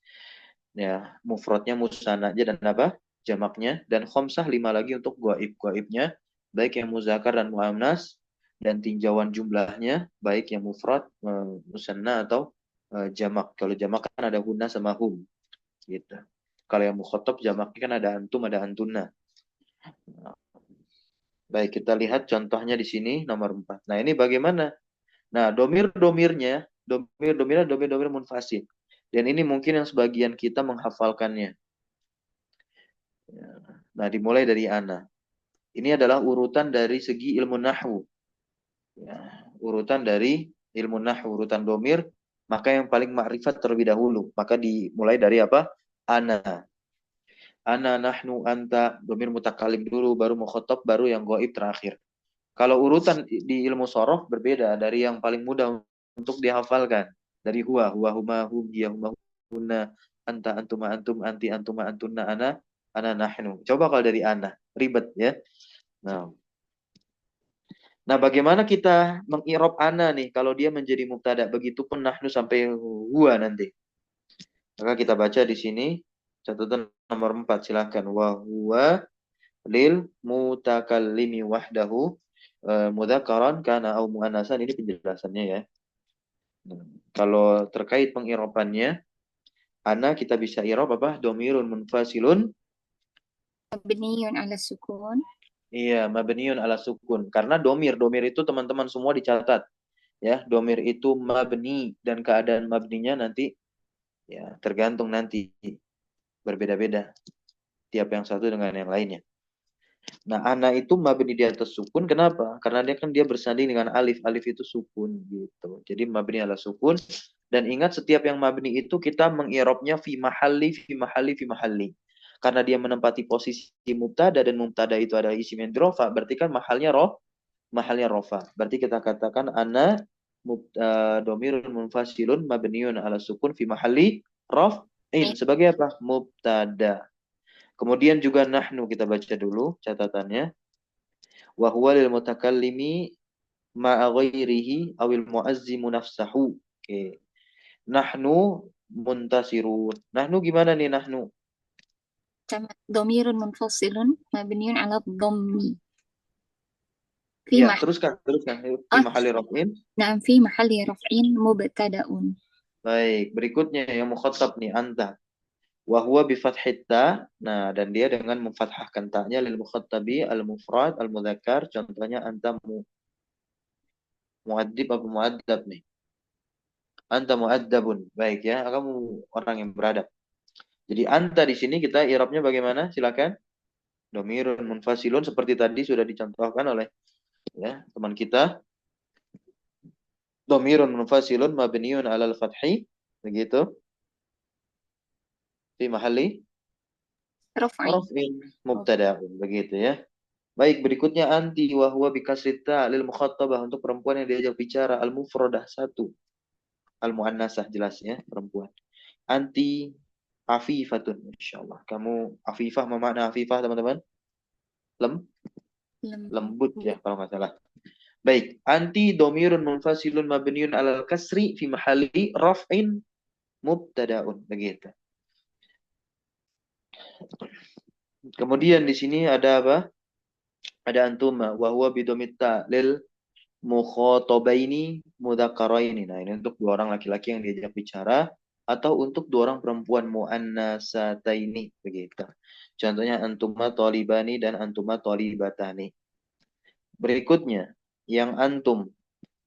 Ya, mufradnya musanna aja dan apa? Jamaknya, dan khamsah 5 lagi untuk gaibnya, baik yang muzakkar dan muannas, dan tinjauan jumlahnya baik yang mufrad, musanna atau jamak. Kalau jamak kan ada hunna sama hum gitu. Kalau yang mukhatab jamaknya kan ada antum, ada antunna. Baik, kita lihat contohnya di sini nomor 4. Nah, ini bagaimana? Nah, domir-domirnya domir munfasil. Dan ini mungkin yang sebagian kita menghafalkannya. Nah, dimulai dari ana. Ini adalah urutan dari segi ilmu nahwu. Ya, urutan dari ilmu nahwu, urutan domir, maka yang paling ma'rifat terlebih dahulu. Maka dimulai dari apa? Ana. Ana, nahnu, anta, domir mutakalim dulu, baru mukhatab, baru yang gaib terakhir. Kalau urutan di ilmu sorof berbeda, dari yang paling mudah untuk dihafalkan. Dari huwa, huma, hum, hiya, huma, hunna, anta, antuma, antum, anti, antuma, antunna, ana nahnu. Coba kalau dari ana, ribet ya. Nah, bagaimana kita mengirob ana nih kalau dia menjadi mubtada, begitupun nahnu sampai huwa nanti. Maka kita baca di sini catatan nomor 4, silakan. Wa huwa lil mutakallimi wahdahu mudzakkaran kana au muannasan, ini penjelasannya ya. Kalau terkait pengirobannya, ana kita bisa irob apa? Domirun munfasilun mabniyun ala sukun. Iya, mabniun ala sukun. Karena domir itu teman-teman semua dicatat. Ya, domir itu mabni, dan keadaan mabninya nanti ya tergantung nanti berbeda-beda tiap yang satu dengan yang lainnya. Nah, ana itu mabni di atas sukun. Kenapa? Karena dia bersanding dengan alif. Alif itu sukun gitu. Jadi mabni ala sukun. Dan ingat, setiap yang mabni itu kita mengirobnya fi mahalli. Karena dia menempati posisi mubtada, dan mubtada itu adalah isim yang dirofa, berarti kan mahalnya rofa. Berarti kita katakan ana domirun munfasilun mabniun ala sukun fi mahalli raf'in, sebagai apa? Mubtada. Kemudian juga nahnu, kita baca dulu catatannya. Wa huwa lil mutakallimi ma'a ghairihi awil mu'azzimu nafsahu. Oke. Nahnu muntasirun. Nahnu gimana nih nahnu? Domirun munfasilun mabniyun ala dhammi. Ya, teruskan. Fi mahalli raf'in. Na'am, fi mahalli raf'in mubtada'un. Baik, berikutnya yang mukhatab nih, anta. Wa huwa bi fathit ta. Nah, dan dia dengan memfathahkan ta-nya lil mukhattabi al mufrad al mudzakkar. Contohnya anta muaddib apa muaddab nih? Anta muaddabun. Baik ya, kamu orang yang beradab. Jadi anta di sini kita i'rabnya bagaimana? Silakan. Domirun munfasilun, seperti tadi sudah dicontohkan oleh ya teman kita. Domirun munfasilun mabniun alal fathi. Begitu. Fi mahalli raf'in mubtada'un, begitu ya. Baik, berikutnya anti wa huwa bi kasrita lil mukhattabah, untuk perempuan yang diajak bicara, al mufradah 1. Al muannasah jelas ya, perempuan. Anti afifatun, insyaallah. Kamu afifah, memakna afifah teman-teman? Lembut ya kalau nggak salah. Baik, anti domirun munfasilun mabniun alal kasri fi mahalli raf'in mubtada'un. Begitu. Kemudian di sini ada apa? Ada antuma wa huwa bidomitta lil mukhatabaini mudzakkaraini. Nah, ini untuk dua orang laki-laki yang diajak bicara atau untuk dua orang perempuan muannasataini begitu. Contohnya antuma thalibani dan antuma thalibatani. Berikutnya yang antum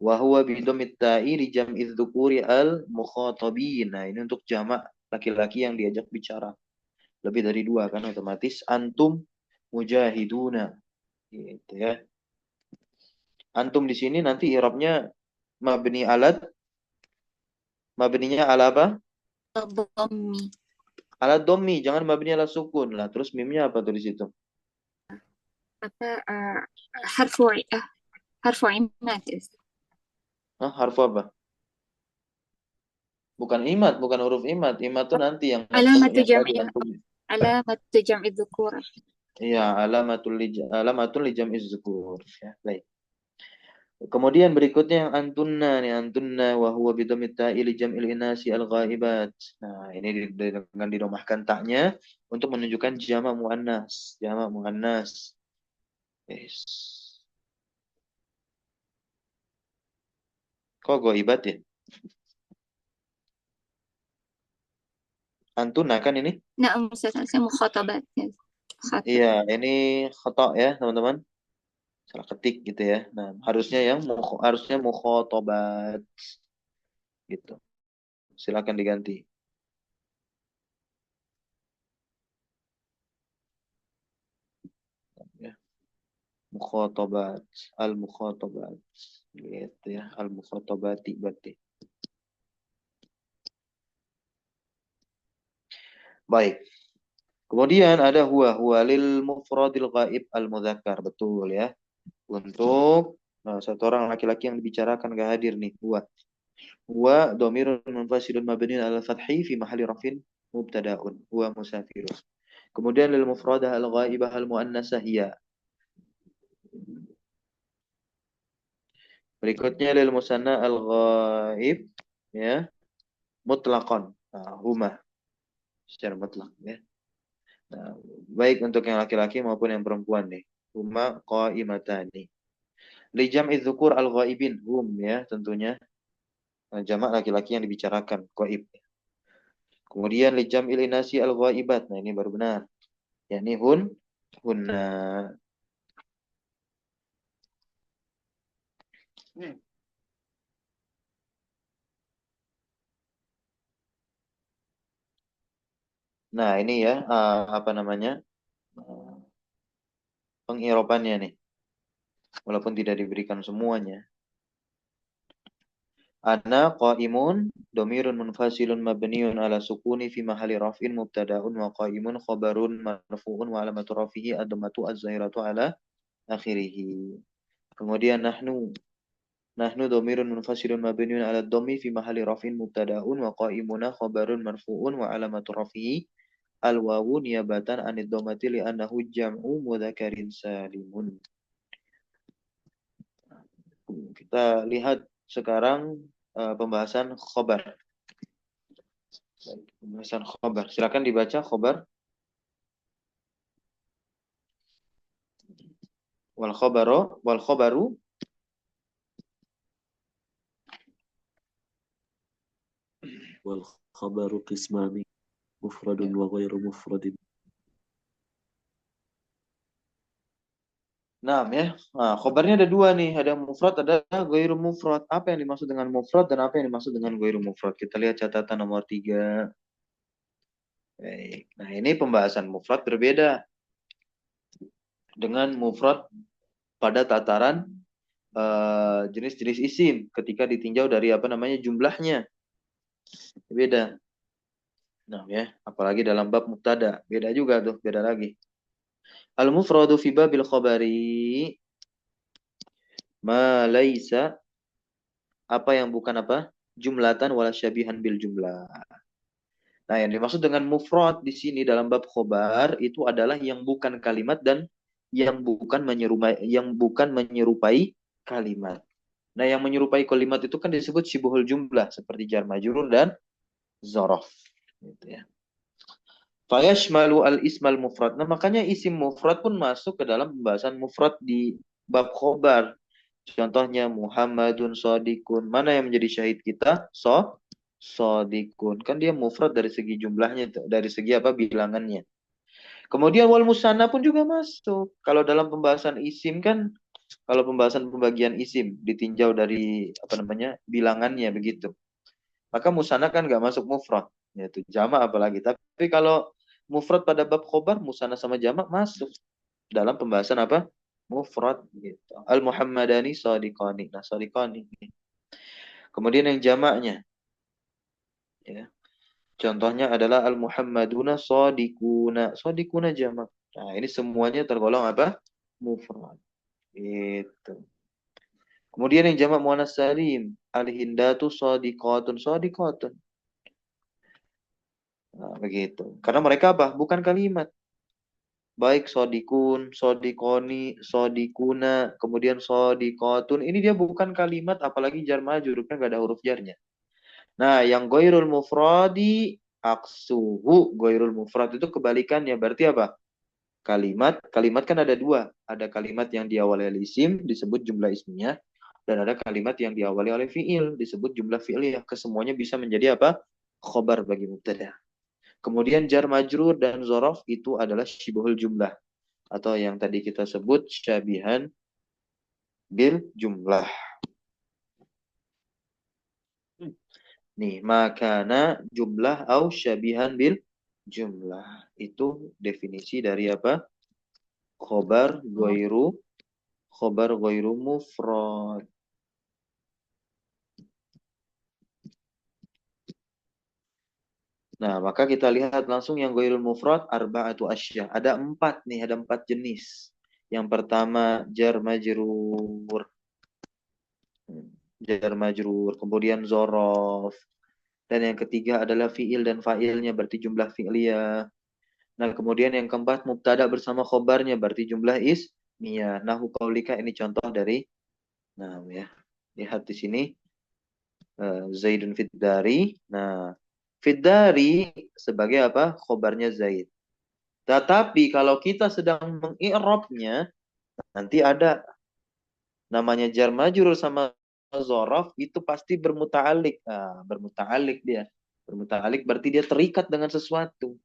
wa huwa bidomitta'i li jam'i dzukuri al mukhatabin. Nah, ini untuk jamak laki-laki yang diajak bicara. Lebih dari dua kan otomatis antum mujahiduna gitu ya. Antum di sini nanti i'rabnya mabni alat, mabninya ala apa? Dhammi. Ala dhammi, jangan mabni ala sukun lah. Terus mimnya apa tuh di situ? Apa harfu harfu imad. Hah, harfu apa? Bukan imat, bukan huruf imat. Imat tuh nanti yang Alamat tadi jam'i antum. alamat jam'i dzukur. Iya, alamatul li jam'iz dzukur ya. Baik. Kemudian berikutnya yang antunna nih, antunna wa huwa bidhammit ta'i li jam'il inasi al-ghaibat. Nah, ini dengan didomahkan taknya untuk menunjukkan jamak muannas, jamak muannas. Yes. Kok ghaibat ya? Antuna kan ini? Na'am Ustaz, saya mukhatabat. Iya, ini khata ya, teman-teman. Salah ketik gitu ya. Nah, harusnya mukhatabat gitu. Silakan diganti. Ya, mukhatabat, al-mukhatabat. Gitu ya, al-mukhatabati berarti. Baik. Kemudian ada huwa lil mufradil ghaib al-mudzakkar. Betul ya. Untuk satu orang laki-laki yang dibicarakan gak hadir nih, huwa. Huwa dhamirun munfasilun mabniun ala fathi fi mahalli rafin mubtada'un. Huwa musafirun. Kemudian lil mufradah al-ghaibah al-muannasah hiya. Berikutnya lil musanna al-ghaib ya, mutlaqan. Nah, huma secara mutlak ya. Nah, baik untuk yang laki-laki maupun yang perempuan nih. Huma qaimatani. Li jam'i dzukur al-ghaibin hum ya tentunya. Nah, jamak laki-laki yang dibicarakan ghaib. Kemudian li jam'il inasi al-ghaibat. Nah, ini baru benar. Yakni hunna. Nah, ini ya apa namanya? Pengirobannya nih. Walaupun tidak diberikan semuanya. Ana qaimun domirun munfasilun mabniun ala sukuni fi mahali raf'in mubtada'un wa qaimun khabarun marfu'un wa alamatu rafihi ad-dhammatu az-zahiratu ala akhirih. Kemudian nahnu domirun munfasilun mabniun ala dhammi fi mahali raf'in mubtada'un wa qaimuna khabarun marfu'un wa alamatu rafihi al-wawu niyabatan anid dhammati li'annahu jam'u mudzakarin salimun. Kita lihat sekarang pembahasan khobar. Pembahasan khobar. Silakan dibaca khobar. Wal khobaru wal khabaru qismani mufradun wa ghairu mufradin. Nah, ya. Nah, khobarnya ada dua nih, ada mufrad, ada ghairu mufrad. Apa yang dimaksud dengan mufrad dan apa yang dimaksud dengan ghairu mufrad? Kita lihat catatan nomor 3. Baik. Nah, ini pembahasan mufrad berbeda dengan mufrad pada tataran jenis-jenis isim ketika ditinjau dari apa namanya jumlahnya. Beda. Nah, ya, apalagi dalam bab mubtada, beda juga tuh, beda lagi. Al-mufradu fi babil khabari ma laisa, apa yang bukan apa? Jumlatan wala syabihan bil jumlah. Nah, yang dimaksud dengan mufrad di sini dalam bab khobar itu adalah yang bukan kalimat dan yang bukan menyerupai kalimat. Nah, yang menyerupai kalimat itu kan disebut syibuhul jumlah seperti jar majrur dan zorof. Gitu ya. Fayashmalu al-ismal mufrad. Nah, makanya isim mufrad pun masuk ke dalam pembahasan mufrad di bab khobar. Contohnya Muhammadun Sodikun. Mana yang menjadi syahid kita? Sodikun. Kan dia mufrad dari segi jumlahnya, dari segi apa bilangannya. Kemudian wal musanna pun juga masuk. Kalau dalam pembahasan isim kan, kalau pembahasan pembagian isim ditinjau dari apa namanya bilangannya begitu. Maka musanna kan nggak masuk mufrad, yaitu jamak apalagi. Tapi kalau mufrad pada bab khobar, musanna sama jamak masuk dalam pembahasan apa? Mufrad gitu. Al Muhammadani sadiqani. Nah, sadiqani. Kemudian yang jamaknya ya. Contohnya adalah al Muhammaduna sadiquna. Sadiquna jamak. Nah, ini semuanya tergolong apa? Mufrad. Gitu. Kemudian yang jamak muannas salim, al hindatu sadiqatun sadiqatun. Nah, begitu. Karena mereka apa? Bukan kalimat. Baik sodikun, sodikoni, sodikuna, kemudian sodikotun. Ini dia bukan kalimat, apalagi jar majrur, kan nggak ada huruf jarnya. Nah, yang goirul mufradi aksuhu. Goirul mufrad itu kebalikannya. Berarti apa? Kalimat. Kalimat kan ada dua. Ada kalimat yang diawali oleh isim, disebut jumlah ismiyah. Dan ada kalimat yang diawali oleh fi'il, disebut jumlah fi'liyah. Kesemuanya bisa menjadi apa? Khobar bagi mubtada. Kemudian jar majrur dan zorof itu adalah syibhul jumlah. Atau yang tadi kita sebut syabihan bil jumlah. Nih, makana jumlah au syabihan bil jumlah. Itu definisi dari apa? Khobar ghairu mufrad. Nah, maka kita lihat langsung yang ghairul mufrad arba'atu asya. Ada 4 nih, ada 4 jenis. Yang pertama jar majrur. Jar majrur, kemudian zorof. Dan yang ketiga adalah fi'il dan fa'ilnya, berarti jumlah fi'liyah. Nah, kemudian yang keempat mubtada bersama khobarnya, berarti jumlah ismiyah. Nahu qaulika, ini contoh dari, nah ya, lihat di sini. Zaidun fid dari. Nah, fid dari sebagai apa? Khobarnya Zaid. Tetapi kalau kita sedang mengi'rabnya, nanti ada namanya jar majrur sama zorof itu pasti bermuta'alik. Nah, bermuta'alik dia. Bermuta'alik berarti dia terikat dengan sesuatu.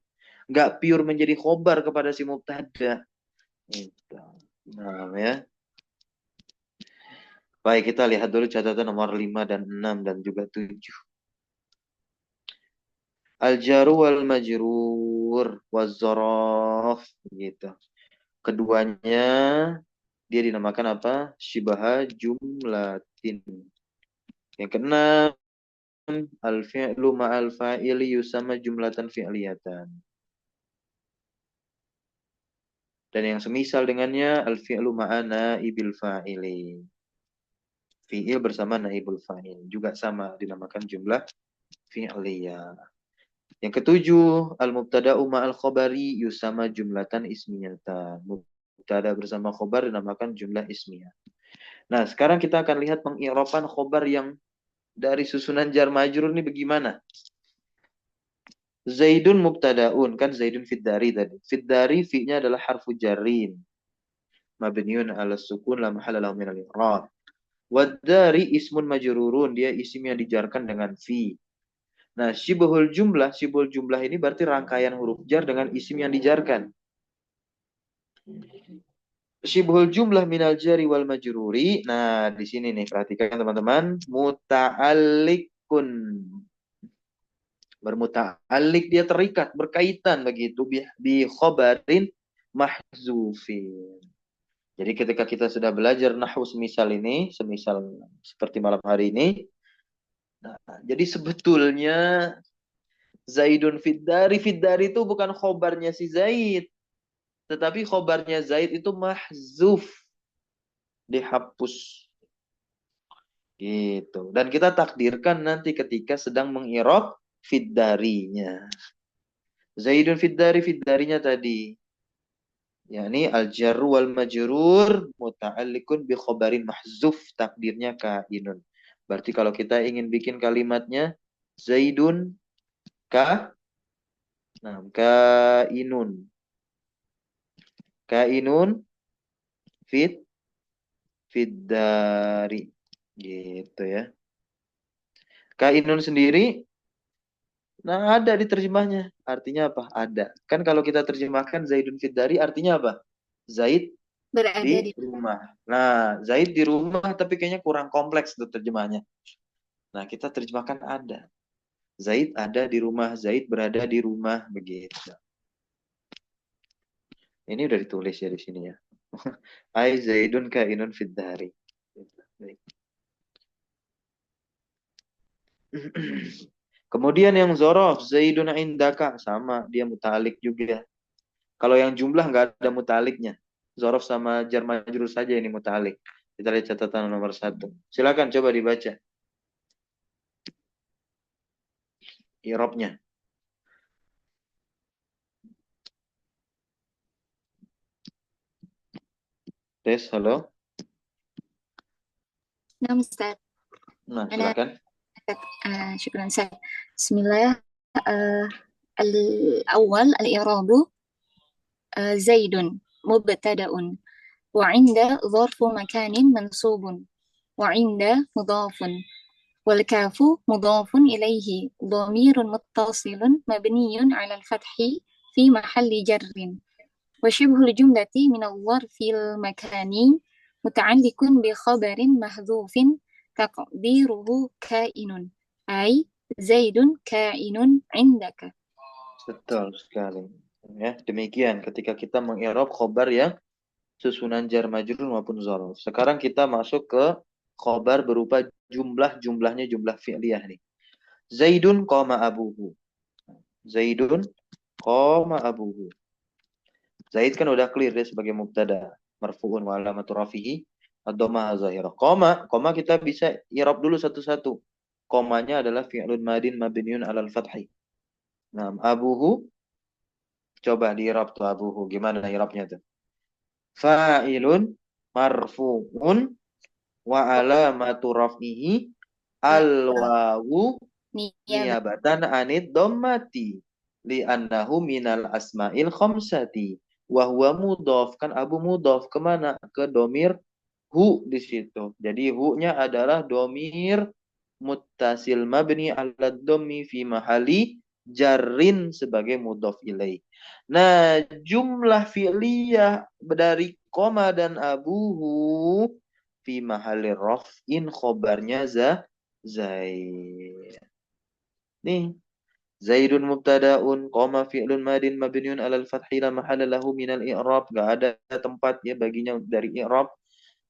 Nggak pure menjadi khobar kepada si mubtada. Gitu. Nah, ya. Baik, kita lihat dulu catatan nomor 5 dan 6 dan juga 7. Al-jaru wal majrur waz-zaraf gitu. Keduanya dia dinamakan apa? Syibaha jumlatin. Yang keenam, al-fi'lu ma'al fa'ili yusama jumlatan fi'liyatan. Dan yang semisal dengannya al-fi'lu ma'ana ibil fa'ili. Fi'il bersama naibul fa'il juga sama dinamakan jumlah fi'liyah. Yang ketujuh, al-mubtada'u ma'al khobari yusama jumlatan ismiyatan. Mubtada bersama khobar dinamakan jumlah ismiyah. Nah, sekarang kita akan lihat pengi'raban khobar yang dari susunan jar majrur ini bagaimana. Zaidun mubtada'un, kan Zaidun fiddari tadi. Fiddari fi'nya adalah harfu jarrin. Mabniun ala sukun la mahalla lahu minal i'rab. Waddari ismun majrurun, dia isim yang dijarkan dengan fi. Nah, syibhul jumlah ini berarti rangkaian huruf jar dengan isim yang dijarkan. Syibhul jumlah minal jari wal majruri. Nah, di sini nih perhatikan teman-teman, muta'alliqun. Bermuta'alliq, dia terikat, berkaitan begitu bi khobarin mahzufin. Jadi ketika kita sudah belajar nahwu semisal ini, semisal seperti malam hari ini, nah, jadi sebetulnya Zaidun fiddari itu bukan khobarnya si Zaid. Tetapi khobarnya Zaid itu mahzuf. Dihapus. Gitu. Dan kita takdirkan nanti ketika sedang mengirob fiddarinya. Zaidun fiddarinya tadi. yakni al-jarru wal majrur muta'alliqun bi khabarin mahzuf, takdirnya kainun. Berarti kalau kita ingin bikin kalimatnya Zaidun kainun. Kainun fit dari. Gitu ya. Kainun sendiri nah ada di terjemahnya. Artinya apa? Ada. Kan kalau kita terjemahkan Zaidun fit dari artinya apa? Zaid Berada di di rumah. Nah, Zaid di rumah tapi kayaknya kurang kompleks tuh terjemahnya. Nah, kita terjemahkan ada. Zaid ada di rumah, Zaid berada di rumah, begitu. Ini udah ditulis ya di sini ya. Ai Zaidun kainun fid dari. Baik. Kemudian yang zorof, Zaidun indaka, sama, dia mutalik juga. Kalau yang jumlah nggak ada mutaliknya. Zorof sama jar majrur saja ini mutalik. Kita lihat catatan nomor 1. Silakan coba dibaca i'rabnya. Tes, halo. Nah, Ustaz. Nah, Ana silakan. syukran Ustaz. Bismillah. الأول الإعراب زيد مبتدأ وعند ظرف مكان منصوب وعند مضاف والكاف مضاف إليه ضمير متصل مبني على الفتح في محل جر وشبه الجملة من الظرف المكاني متعلق بخبر محذوف تقديره كائن أي زيد كائن عندك. Betul sekali. Ya, demikian ketika kita mengi'rab khobar yang susunan jar majrur maupun zorof. Sekarang kita masuk ke khobar berupa jumlahnya jumlah fi'liyah nih. Zaidun qama abuhu. Zaidun qama abuhu. Zaid kan udah clear dia sebagai mubtada, marfu'un wa alamatu rafihi ad-dhammah zahirah. Koma kita bisa i'rab dulu satu-satu. Komanya adalah fi'lun madin mabniun 'alal fathi. Nah, abuhu coba di-i'rab tuh abuhu. Gimana i'rabnya tuh? Fa'ilun marfu'un wa alamatu raf'ihi al-wawu نيابة niyabatan anid dhammati li'annahu minal asma'il khamsati wa huwa mudhaf. Kan abu mudhaf kemana? Ke domir hu di situ. Jadi hu-nya adalah domir muttasil mabni ala dhammi fi mahali jarrin sebagai mudhaf ilaih. Nah, jumlah fi'liyah dari koma dan abuhu fi mahali raf'in khobarnya Zaid. Nih, Zaidun mubtada'un, qoma fi'lun madin mabniun 'alal fathi la mahalla lahu minal i'rab. Enggak ada tempat ya baginya dari i'rab.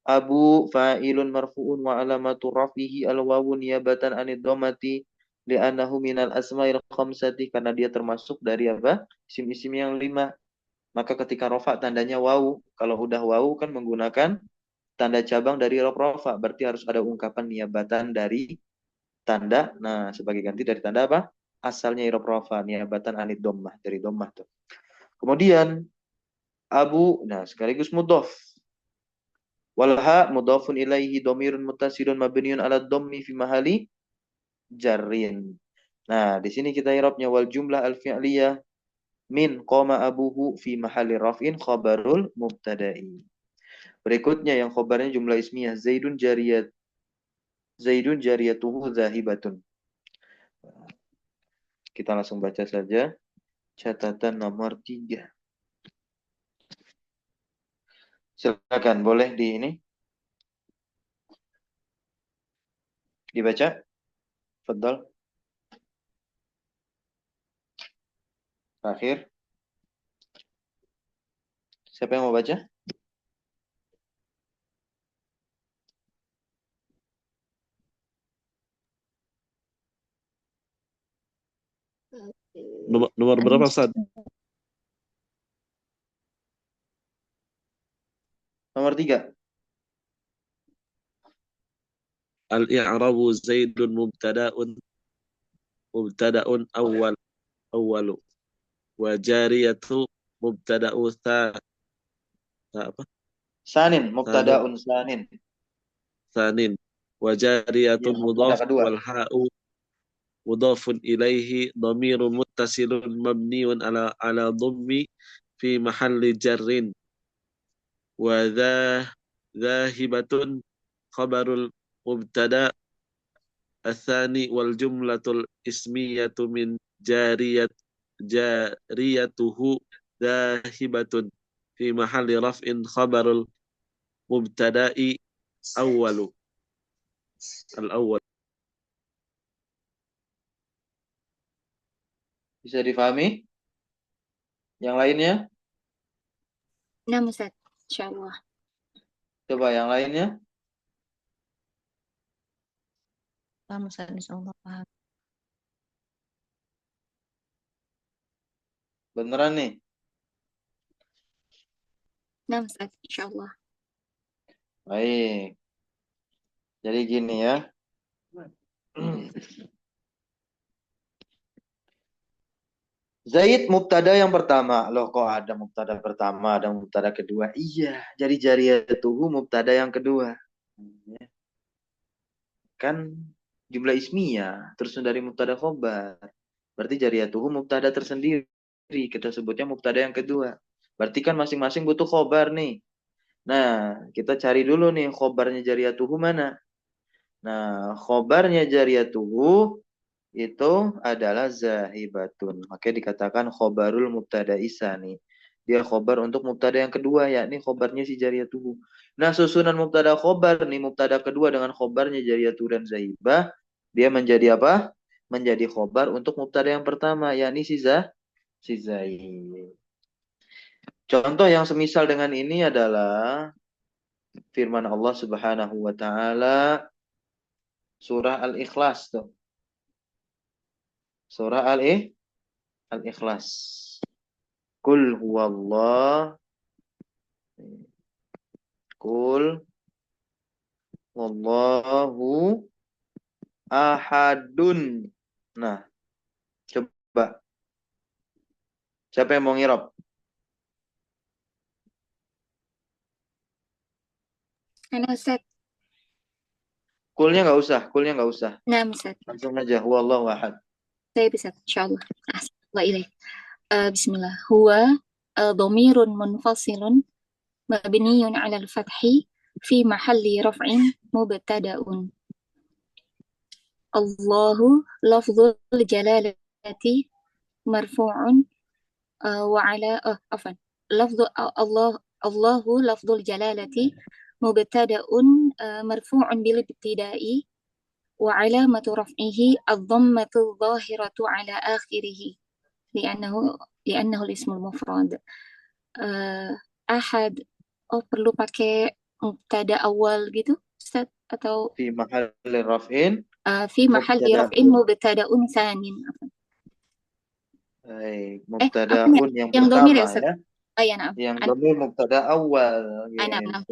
Abu fa'ilun marfu'un wa alamatu rafihi al-wawu niyabatan 'anid dhammati li'annahu minal asma'il khamsati, karena dia termasuk dari apa? Isim-isim yang 5. Maka ketika rafa tandanya wawu. Kalau udah wawu kan menggunakan tanda cabang dari rafa, berarti harus ada ungkapan niyabatan dari tanda. Nah, sebagai ganti dari tanda apa? Asalnya i'rab rafa, niyabatan anid dhammah, dari dhammah tuh. Kemudian abu, nah sekaligus mudhaf. Walha mudhafun ilaihi dhamirun muttasilun mabniun 'ala dhammi fi mahali jarrin. Nah, di sini kita i'rabnya wal jumlah al fi'liyah min qama abuhu fi mahali raf'in khabarul mubtada'i. Berikutnya yang khabarnya jumlah ismiyah Zaidun jariyatuhu zahibatun. Kita langsung baca saja catatan nomor 3. Silakan, boleh di ini dibaca. Fadhal. Akhir. Siapa yang mau baca? Nomor berapa, Ustaz? Nomor 3. Al-i'rabu Zaidun mubtada'un awwalu wa jariyatu mubtada'u apa? Sanin, Sanin, mubtadaun sanin. sanin. Wa jariyatun Ya, mudhaf mubtada kedua. wal ha'u mudhafun ilaihi dhamirun muttasilun mabniun ala dhammi fi mahalli jarrin. Wa dhahibatun khabarul mubtada الثاني والجملة الاسمية من جاريته ذاهبة في محل رفع خبر المبتدأ الأول. Bisa difahami? Yang lainnya? Nah, Ustaz. Insyaallah. Coba yang lainnya. Paham Ustaz, insyaallah paham. Beneran nih? Nah, Ustaz. Insyaallah. Baik. Jadi gini ya. Zaid mubtada yang pertama. Loh, kok ada mubtada pertama, ada mubtada kedua? Iya, jadi jariyatuhu mubtada yang kedua. Kan jumlah ismiyah terus dari mubtada khobar. Berarti jariyatuhu mubtada tersendiri. Kita sebutnya mubtada yang kedua. Berarti kan masing-masing butuh khobar nih. Nah, kita cari dulu nih khobarnya jariyatuhu mana. Nah, khobarnya jariyatuhu itu adalah zahibatun. Makanya dikatakan khobarul mubtada isani. Dia khobar untuk mubtada yang kedua, yakni khobarnya si jariyatuhu. Nah, susunan mubtada khobar nih, mubtada kedua dengan khobarnya jariyatuhu dan zahibah, dia menjadi apa? Menjadi khobar untuk mubtada yang pertama, yakni si zahib. Contoh yang semisal dengan ini adalah firman Allah Subhanahu wa taala surah Al-Ikhlas tuh. Surah Al-Ikhlas. Qul huwallah. Qul wallahu ahadun. Nah, coba. Siapa yang mau ngirab? Nah, Ustaz. Kulnya nggak usah. Nah, Ustaz. Langsung aja. Huwallahu ahad. Saya bisa. Insyaallah. Assalamualaikum ilaih. Bismillah. Huwa dhamirun munfasilun mabniyun 'ala al-fathi fi mahalli raf'in mubtada'un. Allahu lafzul jalalati marfu'un wa 'ala Allahu lafzul jalalati mubtada'un marfu'un bil ibtida'i wa 'alamatu raf'ihi ad-dhammatu adh-dhahiratu 'ala akhirih li'annahu al-ismul mufrad. Ahad, perlu pakai mubtada awal gitu, Ustaz? Atau Fi mahalli raf'in. fi mahalli raf'in mubtada'un tsanin. Baik, mubtada'un yang yang dhamir ya, pertama Ustaz? ya. Ya, na'am. Yang dhamir mubtada awal. Na'am.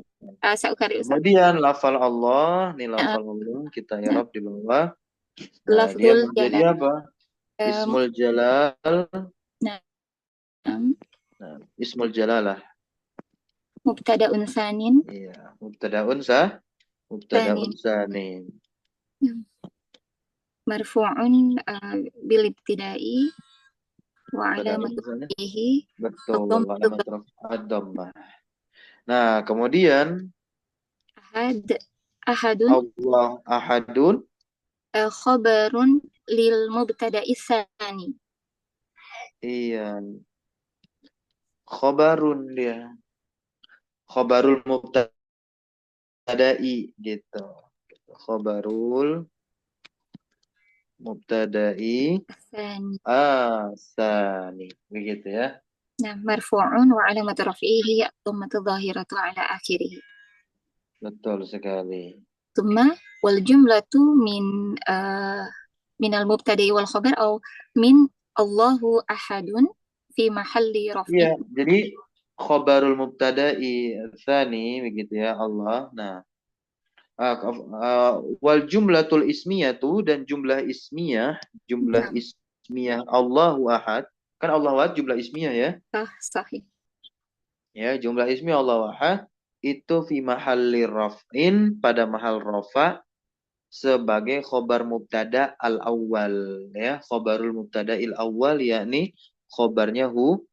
Yes. Sa'ukari, Ustaz. Kemudian lafal Allah, nih lafal Allah kita i'rab di bawah. Nah, dia Lafzul menjadi jalal. apa? Ismul jalal. Na'am. Nah, ismul jalalah. Mubtada'un tsanin. Iya, mubtada'un sanin. Marfu'un bil ibtida'i wa 'alamatu raf'ihi Betul, alamat ad-dhammah. Nah, kemudian ahadun Allah ahadun khabarun lil mubtada'i tsani. iya. Khobarun dia. Khobarul mubtada'i gitu. Khobarul mubtada'i asani. Begitu ya. Nah, marfu'un wa 'alamatu raf'ihi ad-dhammatu adh-dhahiratu 'ala akhirih. Betul sekali. Thumma wal jumlatu min al-mubtada'i wal khabar atau min Allahu ahadun fi mahalli raf'in. Iya, jadi khobarul mubtada'i tsani begitu ya Allah. Nah, wal jumlatul ismiyatu dan jumlah ismiyah Allahu ahad. Kan Allahu ahad jumlah ismiyah ya. Sahih. Ya, jumlah ismi Allahu Ahad itu fi mahalli raf'in pada mahal rafa sebagai khobar mubtada al-awwal ya, khobarul mubtada il-awwal yakni khobarnya Huwa.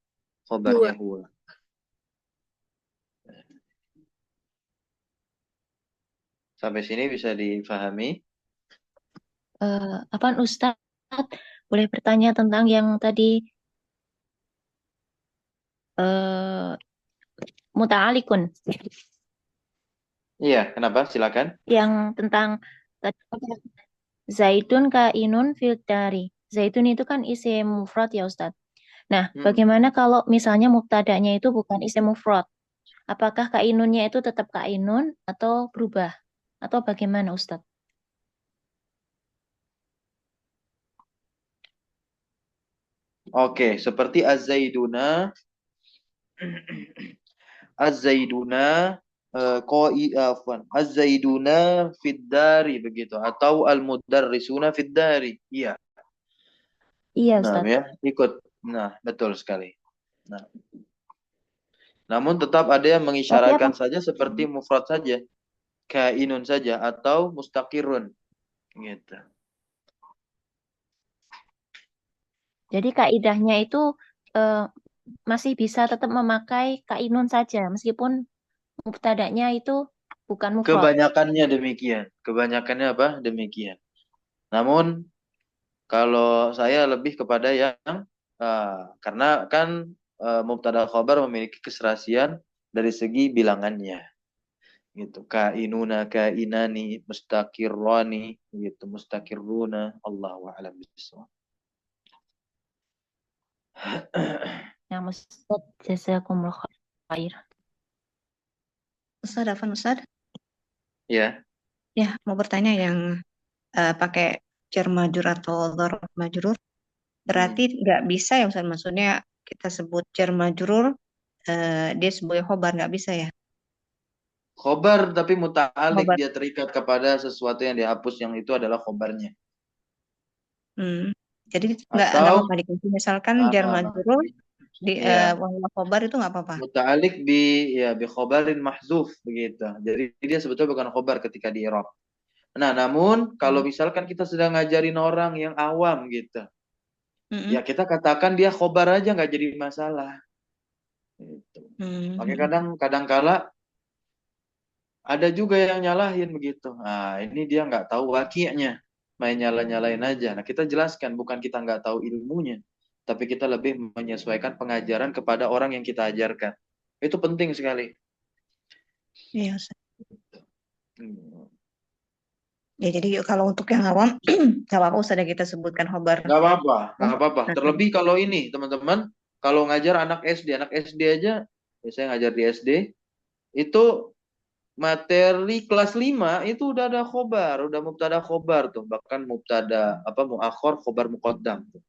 khobarnya huwa. Sampai sini bisa difahami? Apaan Ustadz? Boleh bertanya tentang yang tadi eh muta'alikun, Iya, kenapa? Silakan. yang tentang tadi Zaidun kainun fil dari. Zaidun itu kan isim mufrad ya Ustadz. Nah, bagaimana kalau misalnya mubtada'nya itu bukan isim mufrad? Apakah kainunnya itu tetap kainun atau berubah? Atau bagaimana Ustadz? Oke, seperti az-zaiduna az-zaiduna afwan, az-zaiduna fid dari begitu atau al-mudarrisuna fid dari. Iya. Iya Nah, Ustadz. ya, ikut. Nah, betul sekali. Nah, namun tetap ada yang Tapi mengisyaratkan apa? saja seperti mufrad saja, kainun saja atau mustaqirun gitu. Jadi kaidahnya itu eh, masih bisa tetap memakai kainun saja meskipun mubtada'nya itu bukan mufrad. Kebanyakannya demikian. Kebanyakannya apa? Demikian. Namun kalau saya lebih kepada yang karena kan mubtada khobar memiliki keserasian dari segi bilangannya gitu. Kainuna, kainani, mustaqirrani gitu, mustaqirruna, Allahu a'lam bishawab. Yang Ustadz jazakumullah khair. Ustaz, Afan Ustaz, Ya. ya mau bertanya yang pakai jar majrur atau dzarf majrur, berarti nggak bisa ya Ustaz, maksudnya kita sebut jar majrur dia sebagai khobar, nggak bisa ya? Khobar tapi muta'alik, Khobar. dia terikat kepada sesuatu yang dihapus, yang itu adalah khobarnya. Jadi nggak Atau apa-apa dikunci, misalkan jar majrur di ya, khobar itu nggak apa-apa. muta'alik bi khobarin mahzuf begitu. Jadi dia sebetulnya bukan khobar ketika di i'rab. Nah, namun kalau misalkan kita sedang ngajarin orang yang awam gitu, ya kita katakan dia khobar aja nggak jadi masalah. Gitu. Makanya kadang-kala ada juga yang nyalahin begitu. Nah, ini dia nggak tahu wakianya, main nyala-nyalain aja. Nah, kita jelaskan bukan kita nggak tahu ilmunya, tapi kita lebih menyesuaikan pengajaran kepada orang yang kita ajarkan. Itu penting sekali. Iya Ustaz. Ya jadi kalau untuk yang awam nggak apa-apa Ustaz, ya kita sebutkan khobar. Nggak apa-apa, nggak apa-apa. Terlebih kalau ini teman-teman, kalau ngajar anak SD aja, ya saya ngajar di SD, itu materi kelas 5 itu udah ada khobar, udah mubtada khobar tuh, bahkan mubtada muakhor, khobar muqaddam tuh.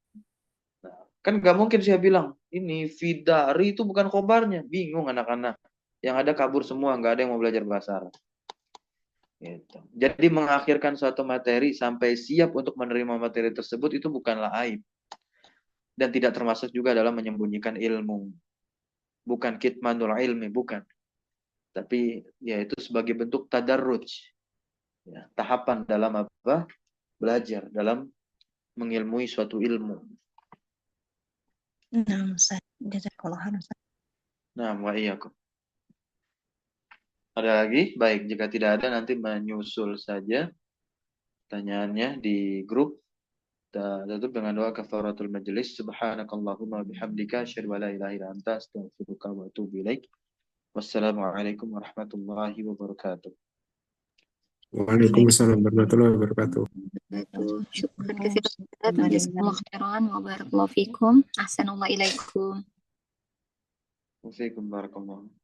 Nah, kan nggak mungkin saya bilang ini fidari itu bukan khobarnya, bingung anak-anak. Yang ada kabur semua, nggak ada yang mau belajar bahasa Arab. Gitu. Jadi mengakhirkan suatu materi sampai siap untuk menerima materi tersebut itu bukanlah aib. Dan tidak termasuk juga dalam menyembunyikan ilmu. Bukan kitmanul ilmi, bukan. Tapi ya itu sebagai bentuk tadarruj. Ya, tahapan dalam apa? Belajar, dalam mengilmui suatu ilmu. Nah, Ustaz, jazakallah khairan Ustaz. Nah, wa iyyakum. Ada lagi? Baik, jika tidak ada nanti menyusul saja pertanyaannya di grup. Kita tutup dengan doa kafaratul majelis. Subhanakallahumma bihamdika asyhadu an la ilaha illa anta astaghfiruka wa atubu ilaik. Wassalamualaikum warahmatullahi wabarakatuh. Waalaikumsalam warahmatullahi wabarakatuh. Syukran katsiran jazakumullah khairan wa barakallahu fikum. Ahsanallahu ilaikum. Waalaikumsalam warahmatullahi wabarakatuh.